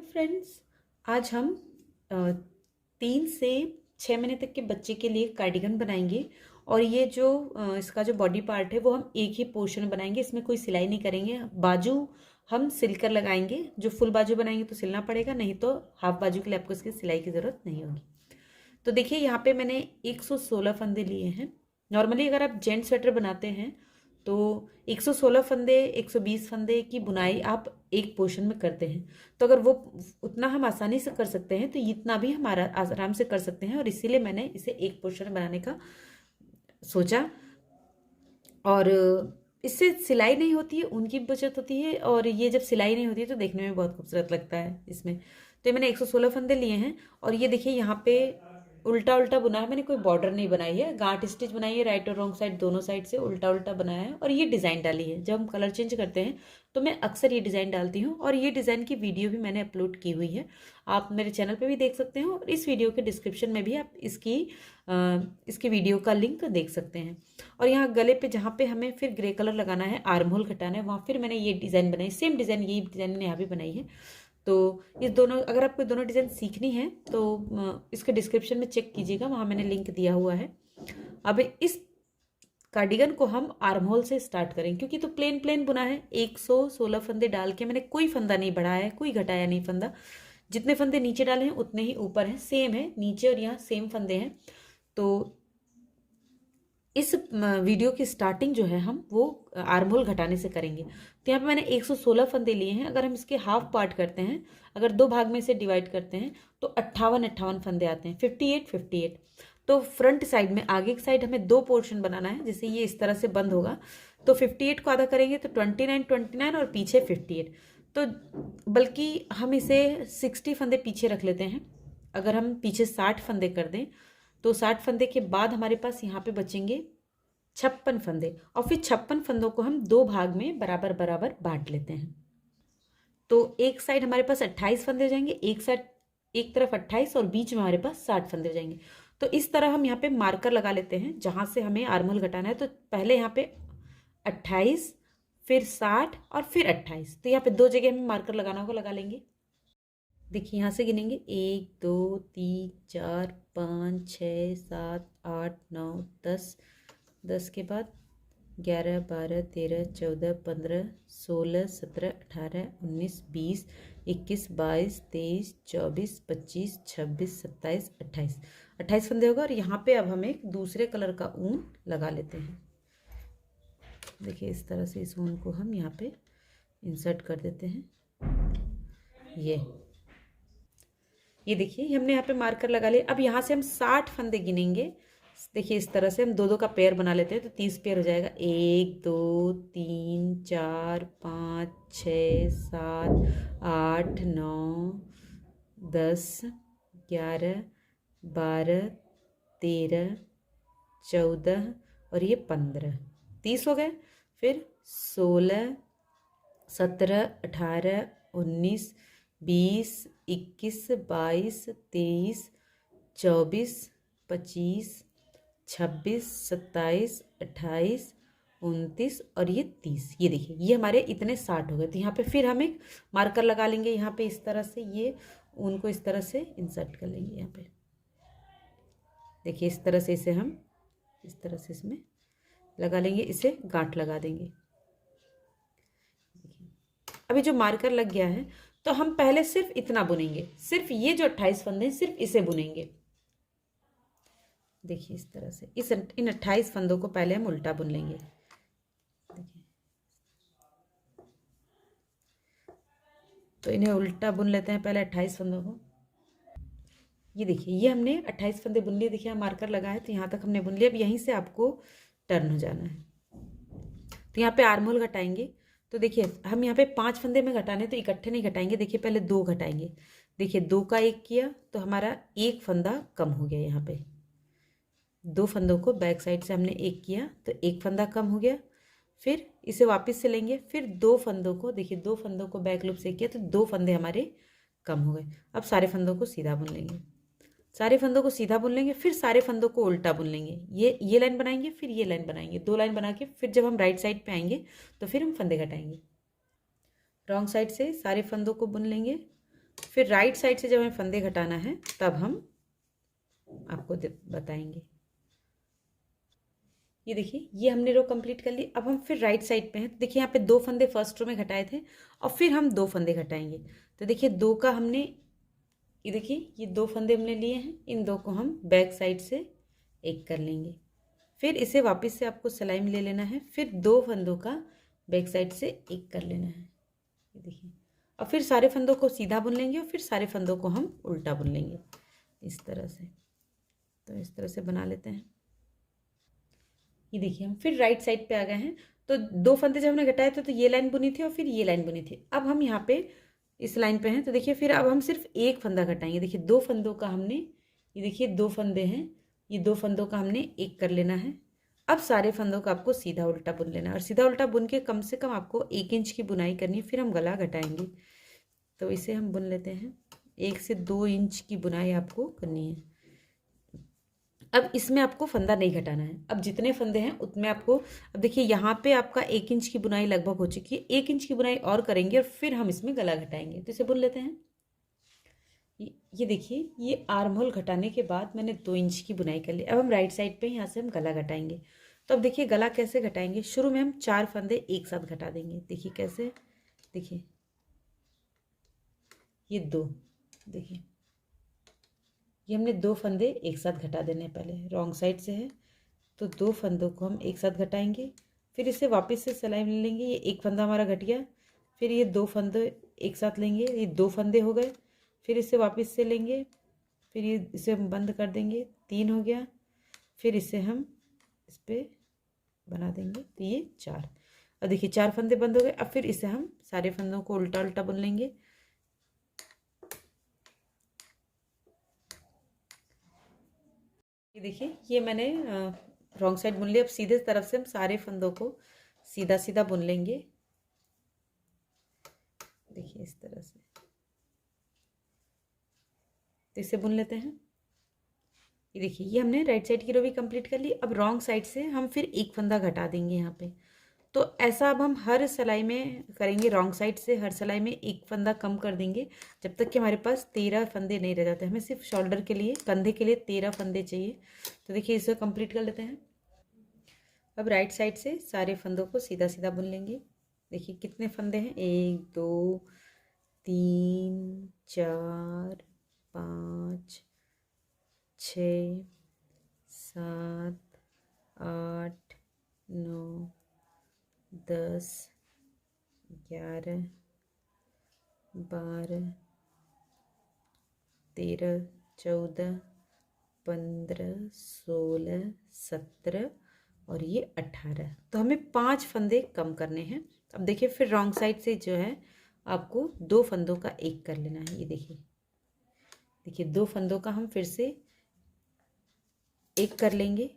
Friends, आज हम 3 से 6 महीने तक के बच्चे के लिए कार्डिगन बनाएंगे। और ये जो इसका जो बॉडी पार्ट है वो हम एक ही पोर्शन में बनाएंगे, इसमें कोई सिलाई नहीं करेंगे। बाजू हम सिलकर लगाएंगे, जो फुल बाजू बनाएंगे तो सिलना पड़ेगा, नहीं तो हाफ बाजू के लिए आपको इसकी सिलाई की ज़रूरत नहीं होगी। तो देखिए यहाँ पे मैंने 116 फंदे लिए हैं। नॉर्मली अगर आप जेंट स्वेटर बनाते हैं तो 116 फंदे 120 फंदे की बुनाई आप एक पोर्शन में करते हैं। तो अगर वो उतना हम आसानी से कर सकते हैं तो इतना भी हम आराम से कर सकते हैं, और इसीलिए मैंने इसे एक पोर्शन बनाने का सोचा। और इससे सिलाई नहीं होती है, उनकी बचत होती है, और ये जब सिलाई नहीं होती है तो देखने में बहुत खूबसूरत लगता है इसमें। तो मैंने 116 फंदे लिए हैं। और ये देखिए यहाँ पे उल्टा उल्टा बुना है, मैंने कोई बॉर्डर नहीं बनाई है, गांठ स्टिच बनाई है, राइट और रॉन्ग साइड दोनों साइड से उल्टा उल्टा बनाया है। और ये डिज़ाइन डाली है, जब हम कलर चेंज करते हैं तो मैं अक्सर ये डिज़ाइन डालती हूँ, और ये डिज़ाइन की वीडियो भी मैंने अपलोड की हुई है, आप मेरे चैनल पे भी देख सकते हैं, और इस वीडियो के डिस्क्रिप्शन में भी आप इसकी वीडियो का लिंक देख सकते हैं। और यहाँ गले पे जहाँ पे हमें फिर ग्रे कलर लगाना है, आर्म होल घटाना है, वहाँ फिर मैंने ये डिज़ाइन बनाई, सेम डिज़ाइन यही डिज़ाइन मैंने यहाँ भी बनाई है। तो इस दोनों, अगर आपको दोनों डिज़ाइन सीखनी है तो इसके डिस्क्रिप्शन में चेक कीजिएगा, वहाँ मैंने लिंक दिया हुआ है। अब इस कार्डिगन को हम आर्म होल से स्टार्ट करेंगे, क्योंकि तो प्लेन प्लेन बुना है। 116 फंदे डाल के मैंने कोई फंदा नहीं बढ़ाया है, कोई घटाया नहीं फंदा। जितने फंदे नीचे डाले हैं उतने ही ऊपर हैं, सेम है नीचे और यहाँ सेम फंदे हैं। तो इस वीडियो की स्टार्टिंग जो है हम वो आर्म होल घटाने से करेंगे। तो यहाँ पे मैंने 116 फंदे लिए हैं। अगर हम इसके हाफ पार्ट करते हैं, अगर दो भाग में से डिवाइड करते हैं तो 58 फंदे आते हैं, 58। तो फ्रंट साइड में, आगे की साइड हमें दो पोर्शन बनाना है, जैसे ये इस तरह से बंद होगा तो 58 को आधा करेंगे तो 29 और पीछे 58। तो बल्कि हम इसे 60 फंदे पीछे रख लेते हैं। अगर हम पीछे 60 फंदे कर दें तो 60 फंदे के बाद हमारे पास यहाँ पे बचेंगे 56 फंदे, और फिर 56 फंदों को हम दो भाग में बराबर बराबर बांट लेते हैं। तो एक साइड हमारे पास 28 फंदे हो जाएंगे, एक साइड एक तरफ 28 और बीच में हमारे पास 60 फंदे हो जाएंगे। तो इस तरह हम यहाँ पे मार्कर लगा लेते हैं जहाँ से हमें आर्म होल घटाना है। तो पहले यहाँ पे 28, फिर 60 और फिर 28। तो यहाँ पे दो जगह हमें मार्कर लगाना होगा, लगा लेंगे। देखिए यहाँ से गिनेंगे 1 2 3 4 5 6 7 8 9 10। 10 के बाद 11 12 13 14 15 16 17 18 19 20 21 22 23 24 25 26 27 28। 28 फंदे होगा। और यहाँ पे अब हम एक दूसरे कलर का ऊन लगा लेते हैं। देखिए इस तरह से इस ऊन को हम यहाँ पे इंसर्ट कर देते हैं। ये देखिए हमने यहाँ पे मार्कर लगा लिया। अब यहाँ से हम 60 फंदे गिनेंगे। देखिए इस तरह से हम दो दो का पेयर बना लेते हैं, तो 30 पेयर हो जाएगा। 1 2 3 4 5 6 7 8 9 10 11 12 13 14 और ये 15, 30 हो गए। फिर 16 17 18 19 20 21 22 23 24 25 26 27 28 29 और ये 30। ये देखिए ये हमारे इतने 60 हो गए। तो यहाँ पे फिर हम एक मार्कर लगा लेंगे, यहाँ पे इस तरह से ये ऊन को इस तरह से इंसर्ट कर लेंगे। यहाँ पे देखिए इस तरह से इसे हम इस तरह से इसमें लगा लेंगे, इसे गांठ लगा देंगे। अभी जो मार्कर लग गया है तो हम पहले सिर्फ इतना बुनेंगे, सिर्फ ये जो 28 फंदे हैं सिर्फ इसे बुनेंगे। देखिए इस तरह से इन 28 फंदों को पहले हम उल्टा बुन लेंगे। देखिए तो इन्हें उल्टा बुन लेते हैं पहले 28 फंदों को। ये देखिए ये हमने 28 फंदे बुन लिए। देखिए मार्कर लगा है तो यहाँ तक हमने बुन लिया। अब यहीं से आपको टर्न हो जाना है। तो यहाँ पे आर्म होल घटाएंगे। तो देखिए हम यहाँ पे 5 फंदे में घटाने तो इकट्ठे नहीं घटाएंगे, देखिए पहले 2 घटाएंगे। देखिए 2 का 1 किया तो हमारा 1 फंदा कम हो गया। यहाँ पे 2 फंदों को बैक साइड से हमने 1 किया तो 1 फंदा कम हो गया। फिर इसे वापस से लेंगे, फिर 2 फंदों को, देखिए 2 फंदों को बैक लूप से किया तो 2 फंदे हमारे कम हो गए। अब सारे फंदों को सीधा बुन लेंगे, सारे फंदों को सीधा बुन लेंगे, फिर सारे फंदों को उल्टा बुन लेंगे। ये लाइन बनाएंगे, फिर ये लाइन बनाएंगे, 2 लाइन बना के फिर जब हम राइट साइड पे आएंगे तो फिर हम फंदे घटाएंगे। रॉन्ग साइड से सारे फंदों को बुन लेंगे, फिर राइट साइड से जब हमें फंदे घटाना है तब हम आपको बताएंगे। ये देखिए ये हमने रो कंप्लीट कर ली। अब हम फिर राइट साइड पे हैं, तो देखिए यहाँ पे 2 फंदे फर्स्ट रो में घटाए थे और फिर हम 2 फंदे घटाएंगे। तो देखिए 2 का हमने, ये देखिए ये 2 फंदे हमने लिए हैं, इन 2 को हम बैक साइड से एक कर लेंगे। फिर इसे वापस से आपको सिलाई में ले लेना है, फिर 2 फंदों का बैक साइड से एक कर लेना है। ये देखिए, और फिर सारे फंदों को सीधा बुन लेंगे और फिर सारे फंदों को हम उल्टा बुन लेंगे इस तरह से। तो इस तरह से बना लेते हैं। ये देखिए हम फिर राइट साइड पे आ गए हैं। तो 2 फंदे जब हमने घटाए थे तो ये लाइन बुनी थी और फिर ये लाइन बुनी थी। अब हम यहाँ पे इस लाइन पे हैं, तो देखिए फिर अब हम सिर्फ एक फंदा घटाएंगे। देखिए 2 फंदों का हमने, ये देखिए 2 फंदे हैं, ये 2 फंदों का हमने एक कर लेना है। अब सारे फंदों का आपको सीधा उल्टा बुन लेना है और सीधा उल्टा बुन के कम से कम आपको 1 इंच की बुनाई करनी है। फिर हम गला घटाएंगे, तो इसे हम बुन लेते हैं। 1 से 2 इंच की बुनाई आपको करनी है। अब इसमें आपको फंदा नहीं घटाना है। अब जितने फंदे हैं उतने आपको, अब देखिए यहाँ पे आपका 1 इंच की बुनाई लगभग हो चुकी है। 1 इंच की बुनाई और करेंगे और फिर हम इसमें गला घटाएंगे। तो इसे बुन लेते हैं। ये देखिए ये आर्म होल घटाने के बाद मैंने 2 इंच की बुनाई कर ली। अब हम राइट साइड पे यहाँ से हम गला घटाएंगे। तो अब देखिए गला कैसे घटाएंगे। शुरू में हम 4 फंदे एक साथ घटा देंगे। देखिए कैसे, देखिए ये 2, देखिए ये हमने 2 फंदे एक साथ घटा देने हैं। पहले रॉन्ग साइड से है, तो 2 फंदों को हम एक साथ घटाएंगे। फिर इसे वापस से सिलाई में लेंगे। ये एक फंदा हमारा घट गया, फिर ये 2 फंदे एक साथ लेंगे, ये 2 फंदे हो गए। फिर इसे वापस से लेंगे, फिर ये इसे हम बंद कर देंगे, 3 हो गया। फिर इसे हम इस पर बना देंगे, तो ये 4। और देखिए 4 फंदे बंद हो गए। अब फिर इसे हम सारे फंदों को उल्टा उल्टा बुन लेंगे। ये देखिए ये मैंने रॉन्ग साइड बुन लिया। अब सीधे तरफ से हम सारे फंदों को सीधा सीधा बुन लेंगे। देखिए इस तरह से, तो इसे बुन लेते हैं। ये देखिए ये हमने राइट साइड की रो भी कंप्लीट कर ली। अब रॉन्ग साइड से हम फिर एक फंदा घटा देंगे यहाँ पे। तो ऐसा अब हम हर सिलाई में करेंगे। रॉन्ग साइड से हर सिलाई में एक फंदा कम कर देंगे जब तक कि हमारे पास 13 फंदे नहीं रह जाते। हमें सिर्फ शोल्डर के लिए, कंधे के लिए 13 फंदे चाहिए। तो देखिए इसे कंप्लीट कर लेते हैं। अब राइट साइड से सारे फंदों को सीधा सीधा बुन लेंगे। देखिए कितने फंदे हैं, 1 2 3 4 5 6 7 8 9 10 11 12 13 14 15 16 17 और ये 18। तो हमें 5 फंदे कम करने हैं। अब देखिए फिर रॉन्ग साइड से जो है आपको 2 फंदों का एक कर लेना है। ये देखिए, देखिए 2 फंदों का हम फिर से एक कर लेंगे।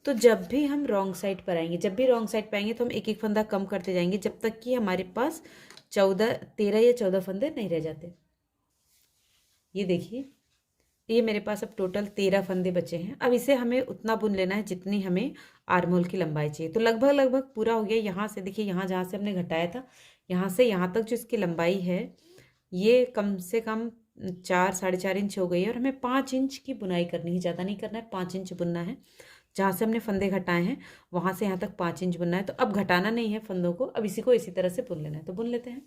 तो जब भी हम रॉन्ग साइड पर आएंगे, जब भी रॉन्ग साइड पर आएंगे तो हम एक एक फंदा कम करते जाएंगे जब तक कि हमारे पास 13 या 14 फंदे नहीं रह जाते। ये देखिए ये मेरे पास अब टोटल 13 फंदे बचे हैं। अब इसे हमें उतना बुन लेना है जितनी हमें आर्म होल की लंबाई चाहिए। तो लगभग लगभग पूरा हो गया। यहाँ से देखिए, यहाँ जहाँ से हमने घटाया था, यहाँ से यहाँ तक जो इसकी लंबाई है ये कम से कम 4-4.5 इंच हो गई है। और हमें 5 इंच की बुनाई करनी है, ज़्यादा नहीं करना है, 5 इंच बुनना है। जहाँ से हमने फंदे घटाए हैं वहाँ से यहाँ तक 5 इंच बुनना है। तो अब घटाना नहीं है फंदों को, अब इसी को इसी तरह से बुन लेना है। तो बुन लेते हैं।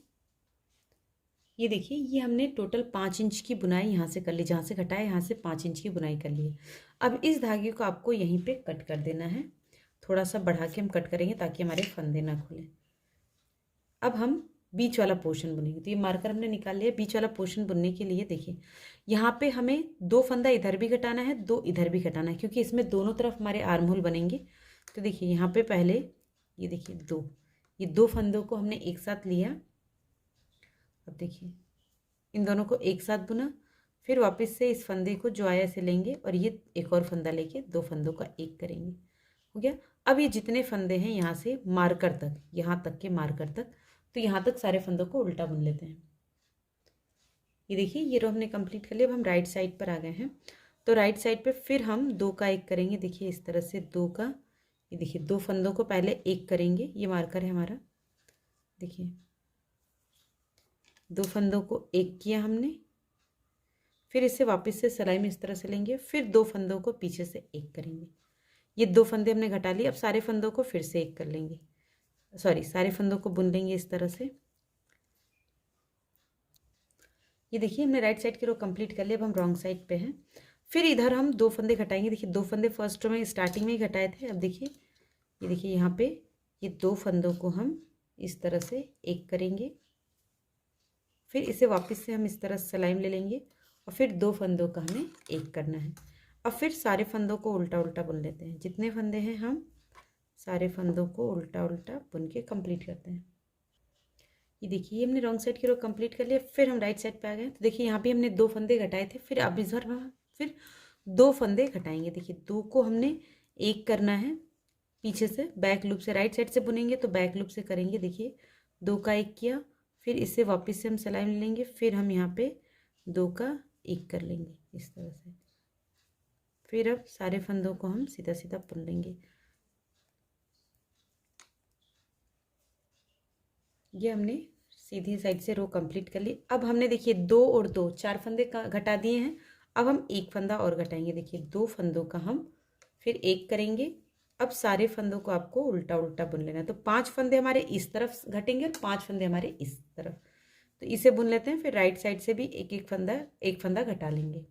ये देखिए ये हमने टोटल 5 इंच की बुनाई यहाँ से कर ली, जहाँ से घटाया यहाँ से 5 इंच की बुनाई कर ली है। अब इस धागे को आपको यहीं पे कट कर देना है। थोड़ा सा बढ़ा के हम कट करेंगे ताकि हमारे फंदे ना खुले। अब हम बीच वाला पोर्शन बुनेंगे। तो ये मार्कर हमने निकाल लिया। बीच वाला पोर्शन बुनने के लिए देखिए यहाँ पे हमें 2 फंदा इधर भी घटाना है, 2 इधर भी घटाना है, क्योंकि इसमें दोनों तरफ हमारे आर्म होल बनेंगे। तो देखिए यहाँ पे पहले ये देखिए ये 2 फंदों को हमने एक साथ लिया। अब देखिए इन दोनों को एक साथ बुना, फिर वापस से इस फंदे को जो आया से लेंगे और ये एक और फंदा लेके 2 फंदों का एक करेंगे। हो गया। अब ये जितने फंदे हैं यहाँ से मार्कर तक, यहाँ तक के मार्कर तक, तो यहाँ तक सारे फंदों को उल्टा बुन लेते हैं। ये देखिए ये रो हमने कंप्लीट कर लिया। अब हम राइट साइड पर आ गए हैं। तो राइट साइड पे फिर हम 2 का एक करेंगे। देखिए इस तरह से 2 का, ये देखिए 2 फंदों को पहले एक करेंगे। ये मार्कर है हमारा। देखिए 2 फंदों को एक किया हमने, फिर इसे वापस से सिलाई में इस तरह से लेंगे, फिर 2 फंदों को पीछे से एक करेंगे। ये 2 फंदे हमने घटा लिए। अब सारे फंदों को फिर से एक कर लेंगे, सॉरी सारे फंदों को बुन लेंगे इस तरह से। ये देखिए हमने राइट साइड की रो कंप्लीट कर लिया। अब हम रॉन्ग साइड पे हैं। फिर इधर हम 2 फंदे घटाएंगे। देखिए 2 फंदे फर्स्ट रो में स्टार्टिंग में ही घटाए थे। अब देखिए ये देखिए यहाँ पे ये 2 फंदों को हम इस तरह से एक करेंगे, फिर इसे वापस से हम इस तरह सिलाई में ले लेंगे और फिर 2 फंदों का हमें एक करना है। अब फिर सारे फंदों को उल्टा उल्टा बुन लेते हैं। जितने फंदे हैं हम सारे फंदों को उल्टा उल्टा बुन के कंप्लीट करते हैं। ये देखिए हमने रॉन्ग साइड की रो कंप्लीट कर लिया। फिर हम राइट साइड पे आ गए। तो देखिए यहाँ भी हमने 2 फंदे घटाए थे। फिर अब इधर फिर 2 फंदे घटाएंगे। देखिए 2 को हमने एक करना है पीछे से, बैक लूप से। राइट साइड से बुनेंगे तो बैक लूप से करेंगे। देखिए 2 का एक किया, फिर इसे वापस से हम सिलाई में लेंगे, फिर हम यहाँ पे 2 का एक कर लेंगे इस तरह से। फिर अब सारे फंदों को हम सीधा सीधा बुन लेंगे। ये हमने सीधी साइड से रो कंप्लीट कर ली। अब हमने देखिए 2 और 2 4 फंदे का घटा दिए हैं। अब हम एक फंदा और घटाएंगे। देखिए 2 फंदों का हम फिर एक करेंगे। अब सारे फंदों को आपको उल्टा उल्टा बुन लेना है। तो 5 फंदे हमारे इस तरफ घटेंगे और 5 फंदे हमारे इस तरफ। तो इसे बुन लेते हैं। फिर राइट साइड से भी एक फंदा घटा लेंगे।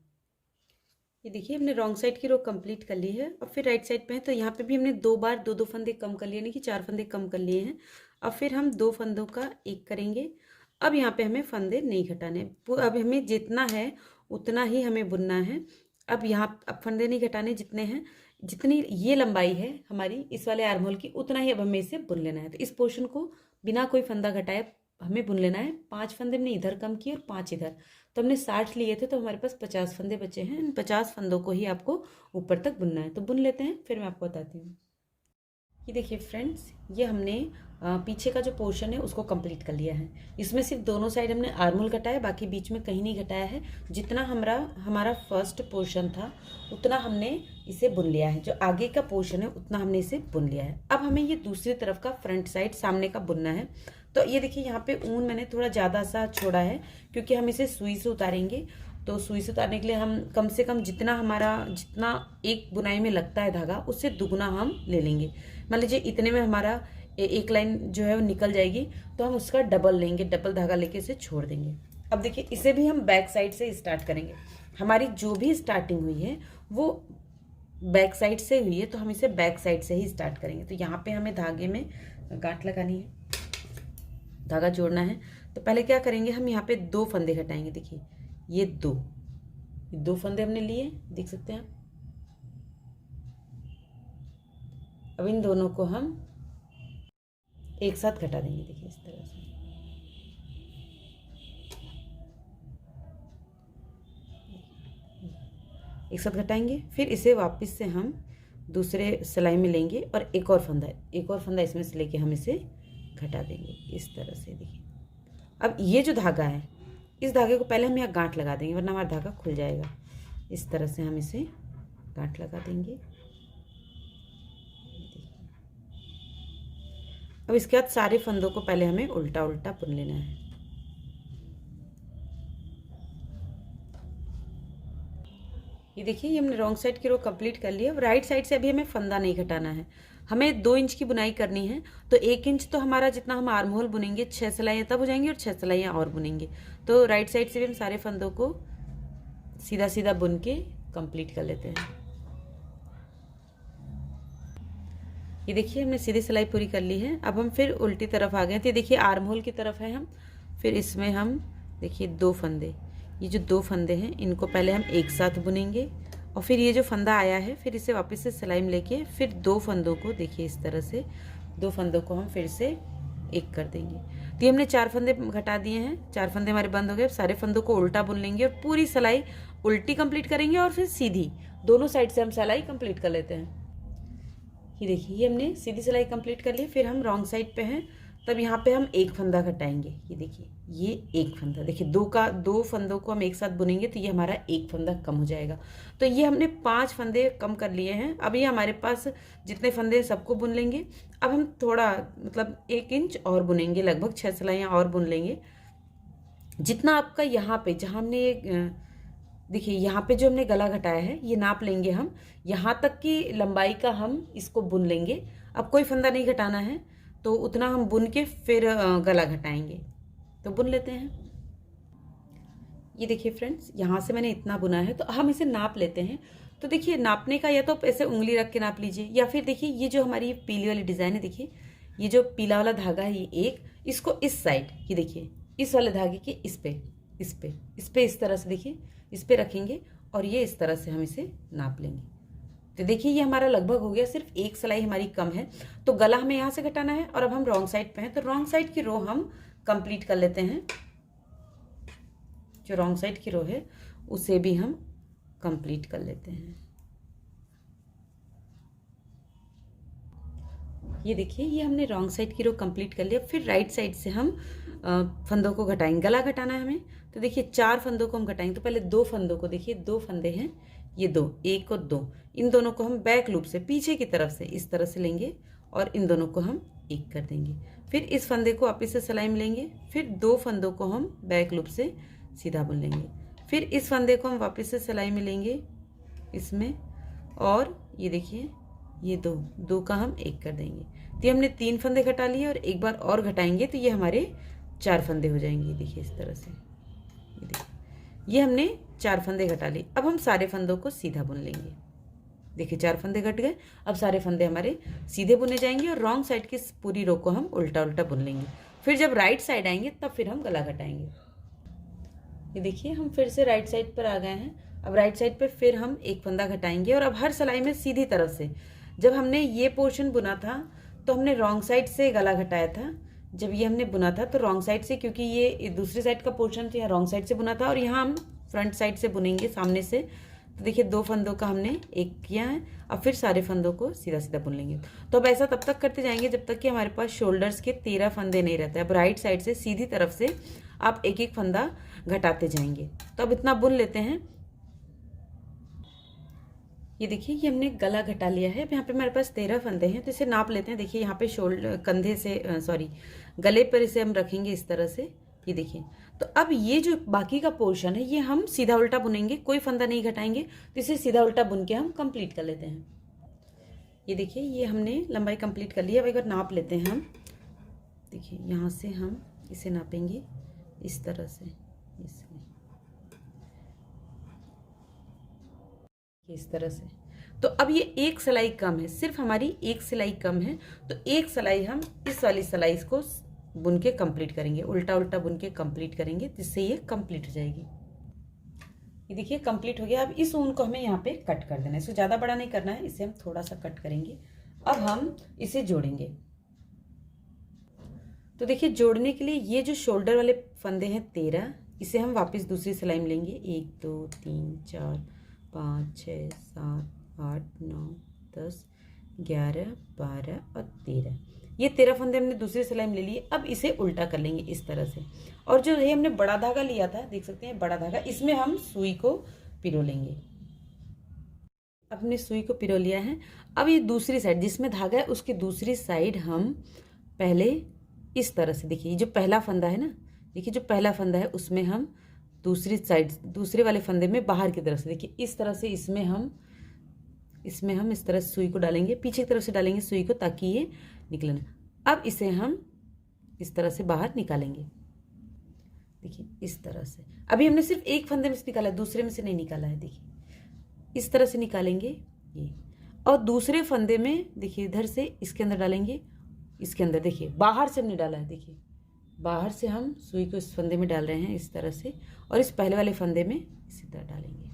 ये देखिए हमने रॉन्ग साइड की रो कंप्लीट कर ली है। अब फिर राइट साइड पे है तो यहाँ पे भी हमने 2 बार 2 फंदे कम कर लिए, यानी कि 4 फंदे कम कर लिए हैं। अब फिर हम 2 फंदों का एक करेंगे। अब यहाँ पे हमें फंदे नहीं घटाने। अब हमें जितना है उतना ही हमें बुनना है। अब यहाँ अब फंदे नहीं घटाने, जितने हैं जितनी ये लंबाई है हमारी इस वाले आर्म होल की, उतना ही अब हमें इसे बुन लेना है। तो इस पोर्शन को बिना कोई फंदा घटाए हमें बुन लेना है। 5 फंदे हमने इधर कम किए और 5 इधर, तो हमने 60 लिए थे, तो हमारे पास 50 फंदे बचे हैं। इन 50 फंदों को ही आपको ऊपर तक बुनना है। तो बुन लेते हैं, फिर मैं आपको बताती हूँ। ये देखिए फ्रेंड्स, ये हमने पीछे का जो पोर्शन है उसको कंप्लीट कर लिया है। इसमें सिर्फ दोनों साइड हमने आर्म होल घटाया, बाकी बीच में कहीं नहीं घटाया है। जितना हमारा फर्स्ट पोर्शन था उतना हमने इसे बुन लिया है। जो आगे का पोर्शन है उतना हमने इसे बुन लिया है। अब हमें ये दूसरी तरफ का फ्रंट साइड सामने का बुनना है। तो ये देखिए यहाँ पे ऊन मैंने थोड़ा ज़्यादा सा छोड़ा है, क्योंकि हम इसे सुई से उतारेंगे। तो सुई से उतारने के लिए हम कम से कम जितना एक बुनाई में लगता है धागा, उससे दुगुना हम ले लेंगे। मान लीजिए इतने में हमारा एक लाइन जो है वो निकल जाएगी, तो हम उसका डबल लेंगे, डबल धागा लेके इसे छोड़ देंगे। अब देखिए इसे भी हम बैक साइड से स्टार्ट करेंगे। हमारी जो भी स्टार्टिंग हुई है वो बैक साइड से हुई है, तो हम इसे बैक साइड से ही स्टार्ट करेंगे। तो यहाँ पे हमें धागे में गांठ लगानी है, धागा जोड़ना है। तो पहले क्या करेंगे, हम यहाँ पे 2 फंदे घटाएंगे। देखिए ये 2 फंदे हमने लिए, देख सकते हैं आप। अब इन दोनों को हम एक साथ घटा देंगे। देखिए इस तरह से एक साथ घटाएंगे। फिर इसे वापस से हम दूसरे सिलाई में लेंगे और एक और फंदा इसमें से लेके हम इसे घटा देंगे इस तरह से। देखिए अब ये जो धागा है, इस धागे को पहले हम यहाँ गांठ लगा देंगे, वरना हमारा धागा खुल जाएगा। इस तरह से हम इसे गांठ लगा देंगे। अब इसके बाद सारे फंदों को पहले हमें उल्टा उल्टा बुन लेना है। ये देखिए ये हमने रॉन्ग साइड की रो कंप्लीट कर लिया। अब राइट साइड से अभी हमें फंदा नहीं घटाना है, हमें 2 इंच की बुनाई करनी है। तो 1 इंच तो हमारा जितना हम आर्म होल बुनेंगे 6 सिलाइयाँ तब हो जाएंगी, और 6 सिलाइयाँ और बुनेंगे। तो राइट साइड से भी हम सारे फंदों को सीधा सीधा बुन के कंप्लीट कर लेते हैं। ये देखिए हमने सीधी सिलाई पूरी कर ली है। अब हम फिर उल्टी तरफ आ गए। तो ये देखिए आर्म होल की तरफ है हम। फिर इसमें हम देखिए 2 फंदे, ये जो 2 फंदे हैं इनको पहले हम एक साथ बुनेंगे, और फिर ये जो फंदा आया है फिर इसे वापस से सिलाई में लेके फिर 2 फंदों को देखिए इस तरह से 2 फंदों को हम फिर से एक कर देंगे। तो ये हमने 4 फंदे घटा दिए हैं, 4 फंदे हमारे बंद हो गए। सारे फंदों को उल्टा बुन लेंगे और पूरी सिलाई उल्टी कंप्लीट करेंगे, और फिर सीधी दोनों साइड से हम सिलाई कंप्लीट कर लेते हैं। ये देखिए ये हमने सीधी सिलाई कंप्लीट कर ली। फिर हम रॉन्ग साइड पे हैं, तब यहाँ पे हम एक फंदा घटाएंगे। ये देखिए ये एक फंदा, देखिए 2 फंदों को हम एक साथ बुनेंगे तो ये हमारा एक फंदा कम हो जाएगा। तो ये हमने 5 फंदे कम कर लिए हैं। अब ये हमारे पास जितने फंदे सबको बुन लेंगे। अब हम थोड़ा मतलब 1 इंच और बुनेंगे, लगभग 6 सिलाइयाँ और बुन लेंगे। जितना आपका यहाँ पे जहाँ हमने देखिए यहाँ पे जो हमने गला घटाया है ये नाप लेंगे हम, यहाँ तक की लंबाई का हम इसको बुन लेंगे। अब कोई फंदा नहीं घटाना है, तो उतना हम बुन के फिर गला घटाएंगे। तो बुन लेते हैं। ये देखिए फ्रेंड्स, यहाँ से मैंने इतना बुना है, तो हम इसे नाप लेते हैं। तो देखिए नापने का या तो ऐसे उंगली रख के नाप लीजिए, या फिर देखिए ये जो हमारी पीली वाली डिज़ाइन है, देखिए ये जो पीला वाला धागा है ये एक, इसको इस साइड, ये देखिए इस वाले धागे के इस पे इस तरह से देखिए इस पे रखेंगे और ये इस तरह से हम इसे नाप लेंगे। तो देखिए ये हमारा लगभग हो गया, सिर्फ एक सिलाई हमारी कम है। तो गला हमें यहाँ से घटाना है और अब हम रॉन्ग साइड पे हैं, तो रॉन्ग साइड की रो हम कंप्लीट कर लेते हैं। जो रॉन्ग साइड की रो है उसे भी हम कंप्लीट कर लेते हैं। ये देखिए ये हमने रॉन्ग साइड की रो कंप्लीट कर लिया। फिर राइट साइड से हम फंदों को घटाएंगे। गला घटाना है हमें, तो देखिए 4 फंदों को हम घटाएंगे। तो पहले 2 फंदों को, देखिए 2 फंदे हैं ये 2, 1 और 2, इन दोनों को हम बैक लूप से पीछे की तरफ से इस तरह से लेंगे और इन दोनों को हम एक कर देंगे। फिर इस फंदे को वापस से सिलाई में लेंगे, फिर 2 फंदों को हम बैक लूप से सीधा बुन लेंगे। फिर इस फंदे को हम वापस से सिलाई में लेंगे इसमें, और ये देखिए ये 2 का हम एक कर देंगे। तो ये हमने 3 फंदे घटा लिए और एक बार और घटाएंगे तो ये हमारे 4 फंदे हो जाएंगे। देखिए इस तरह से, ये देखिए ये हमने 4 फंदे घटा लिए। अब हम सारे फंदों को सीधा बुन लेंगे। देखिए 4 फंदे घट गए, अब सारे फंदे हमारे सीधे बुने जाएंगे और रॉन्ग साइड की पूरी रो को हम उल्टा उल्टा बुन लेंगे। फिर जब राइट साइड आएंगे तब फिर हम गला घटाएंगे। ये देखिए हम फिर से राइट साइड पर आ गए हैं। अब राइट साइड पे फिर हम एक फंदा घटाएंगे और अब हर सिलाई में सीधी तरफ से, जब हमने ये पोर्शन बुना था तो हमने रॉन्ग साइड से गला घटाया था। जब ये हमने बुना था तो रॉन्ग साइड से, क्योंकि ये दूसरी साइड का पोर्शन था, यहाँ रॉन्ग साइड से बुना था और यहाँ हम फ्रंट साइड से बुनेंगे सामने से। तो देखिए 2 फंदों का हमने एक किया है। अब फिर सारे फंदों को सीधा सीधा बुन लेंगे। तो अब ऐसा तब तक करते जाएंगे जब तक कि हमारे पास शोल्डर्स के 13 फंदे नहीं रहते। अब राइट साइड से सीधी तरफ से आप एक एक फंदा घटाते जाएंगे। तो अब इतना बुन लेते हैं। ये देखिए ये हमने गला घटा लिया है। अब यहाँ पे हमारे पास 13 फंदे हैं, तो इसे नाप लेते हैं। देखिए यहाँ पे शोल्डर, कंधे से गले पर इसे हम रखेंगे इस तरह से। ये देखिए, तो अब ये जो बाकी का पोर्शन है ये हम सीधा उल्टा बुनेंगे, कोई फंदा नहीं घटाएंगे। तो इसे सीधा उल्टा बुन के हम कंप्लीट कर लेते हैं। ये देखिए ये हमने लंबाई कंप्लीट कर ली। अब एक बार नाप लेते हैं हम। देखिए यहाँ से हम इसे नापेंगे इस तरह से, इस तरह से। तो अब ये एक सिलाई कम है, सिर्फ हमारी एक सिलाई कम है। तो एक सिलाई हम इस वाली सिलाई को बुन के कंप्लीट करेंगे, उल्टा उल्टा बुन के कंप्लीट करेंगे, जिससे ये कंप्लीट हो जाएगी। ये देखिए कंप्लीट हो गया। अब इस ऊन को हमें यहाँ पे कट कर देना है। इसे ज़्यादा बड़ा नहीं करना है, इसे हम थोड़ा सा कट करेंगे। अब हम इसे जोड़ेंगे। तो देखिए जोड़ने के लिए ये जो शोल्डर वाले फंदे हैं 13, इसे हम वापस दूसरी सिलाई में लेंगे। 1 2 3 4 5 6 7 8 9 10 11 12 और 13, ये 13 फंदे हमने दूसरी सिलाई में ले लिए। अब इसे उल्टा कर लेंगे इस तरह से। और जो ये हमने बड़ा धागा लिया था, देख सकते हैं बड़ा धागा, इसमें हम सुई को पिरो लेंगे। अब हमने सुई को पिरो लिया है। अब ये दूसरी साइड जिसमें धागा है उसकी दूसरी साइड हम पहले इस तरह से, देखिए ये जो पहला फंदा है ना, देखिए जो पहला फंदा है उसमें हम दूसरी साइड, दूसरे वाले फंदे में बाहर की तरफ से, देखिए इस तरह से इसमें हम इस तरह से सुई को डालेंगे, पीछे की तरफ से डालेंगे सुई को, ताकि ये निकले ना। अब इसे हम इस तरह से बाहर निकालेंगे। देखिए इस तरह से। अभी हमने सिर्फ एक फंदे में से निकाला है, दूसरे में से नहीं निकाला है। देखिए इस तरह से निकालेंगे ये, और दूसरे फंदे में देखिए इधर से इसके अंदर डालेंगे, इसके अंदर देखिए बाहर से हमने डाला है। देखिए बाहर से हम सुई को इस फंदे में डाल रहे हैं इस तरह से, और इस पहले वाले फंदे में इसी तरह डालेंगे।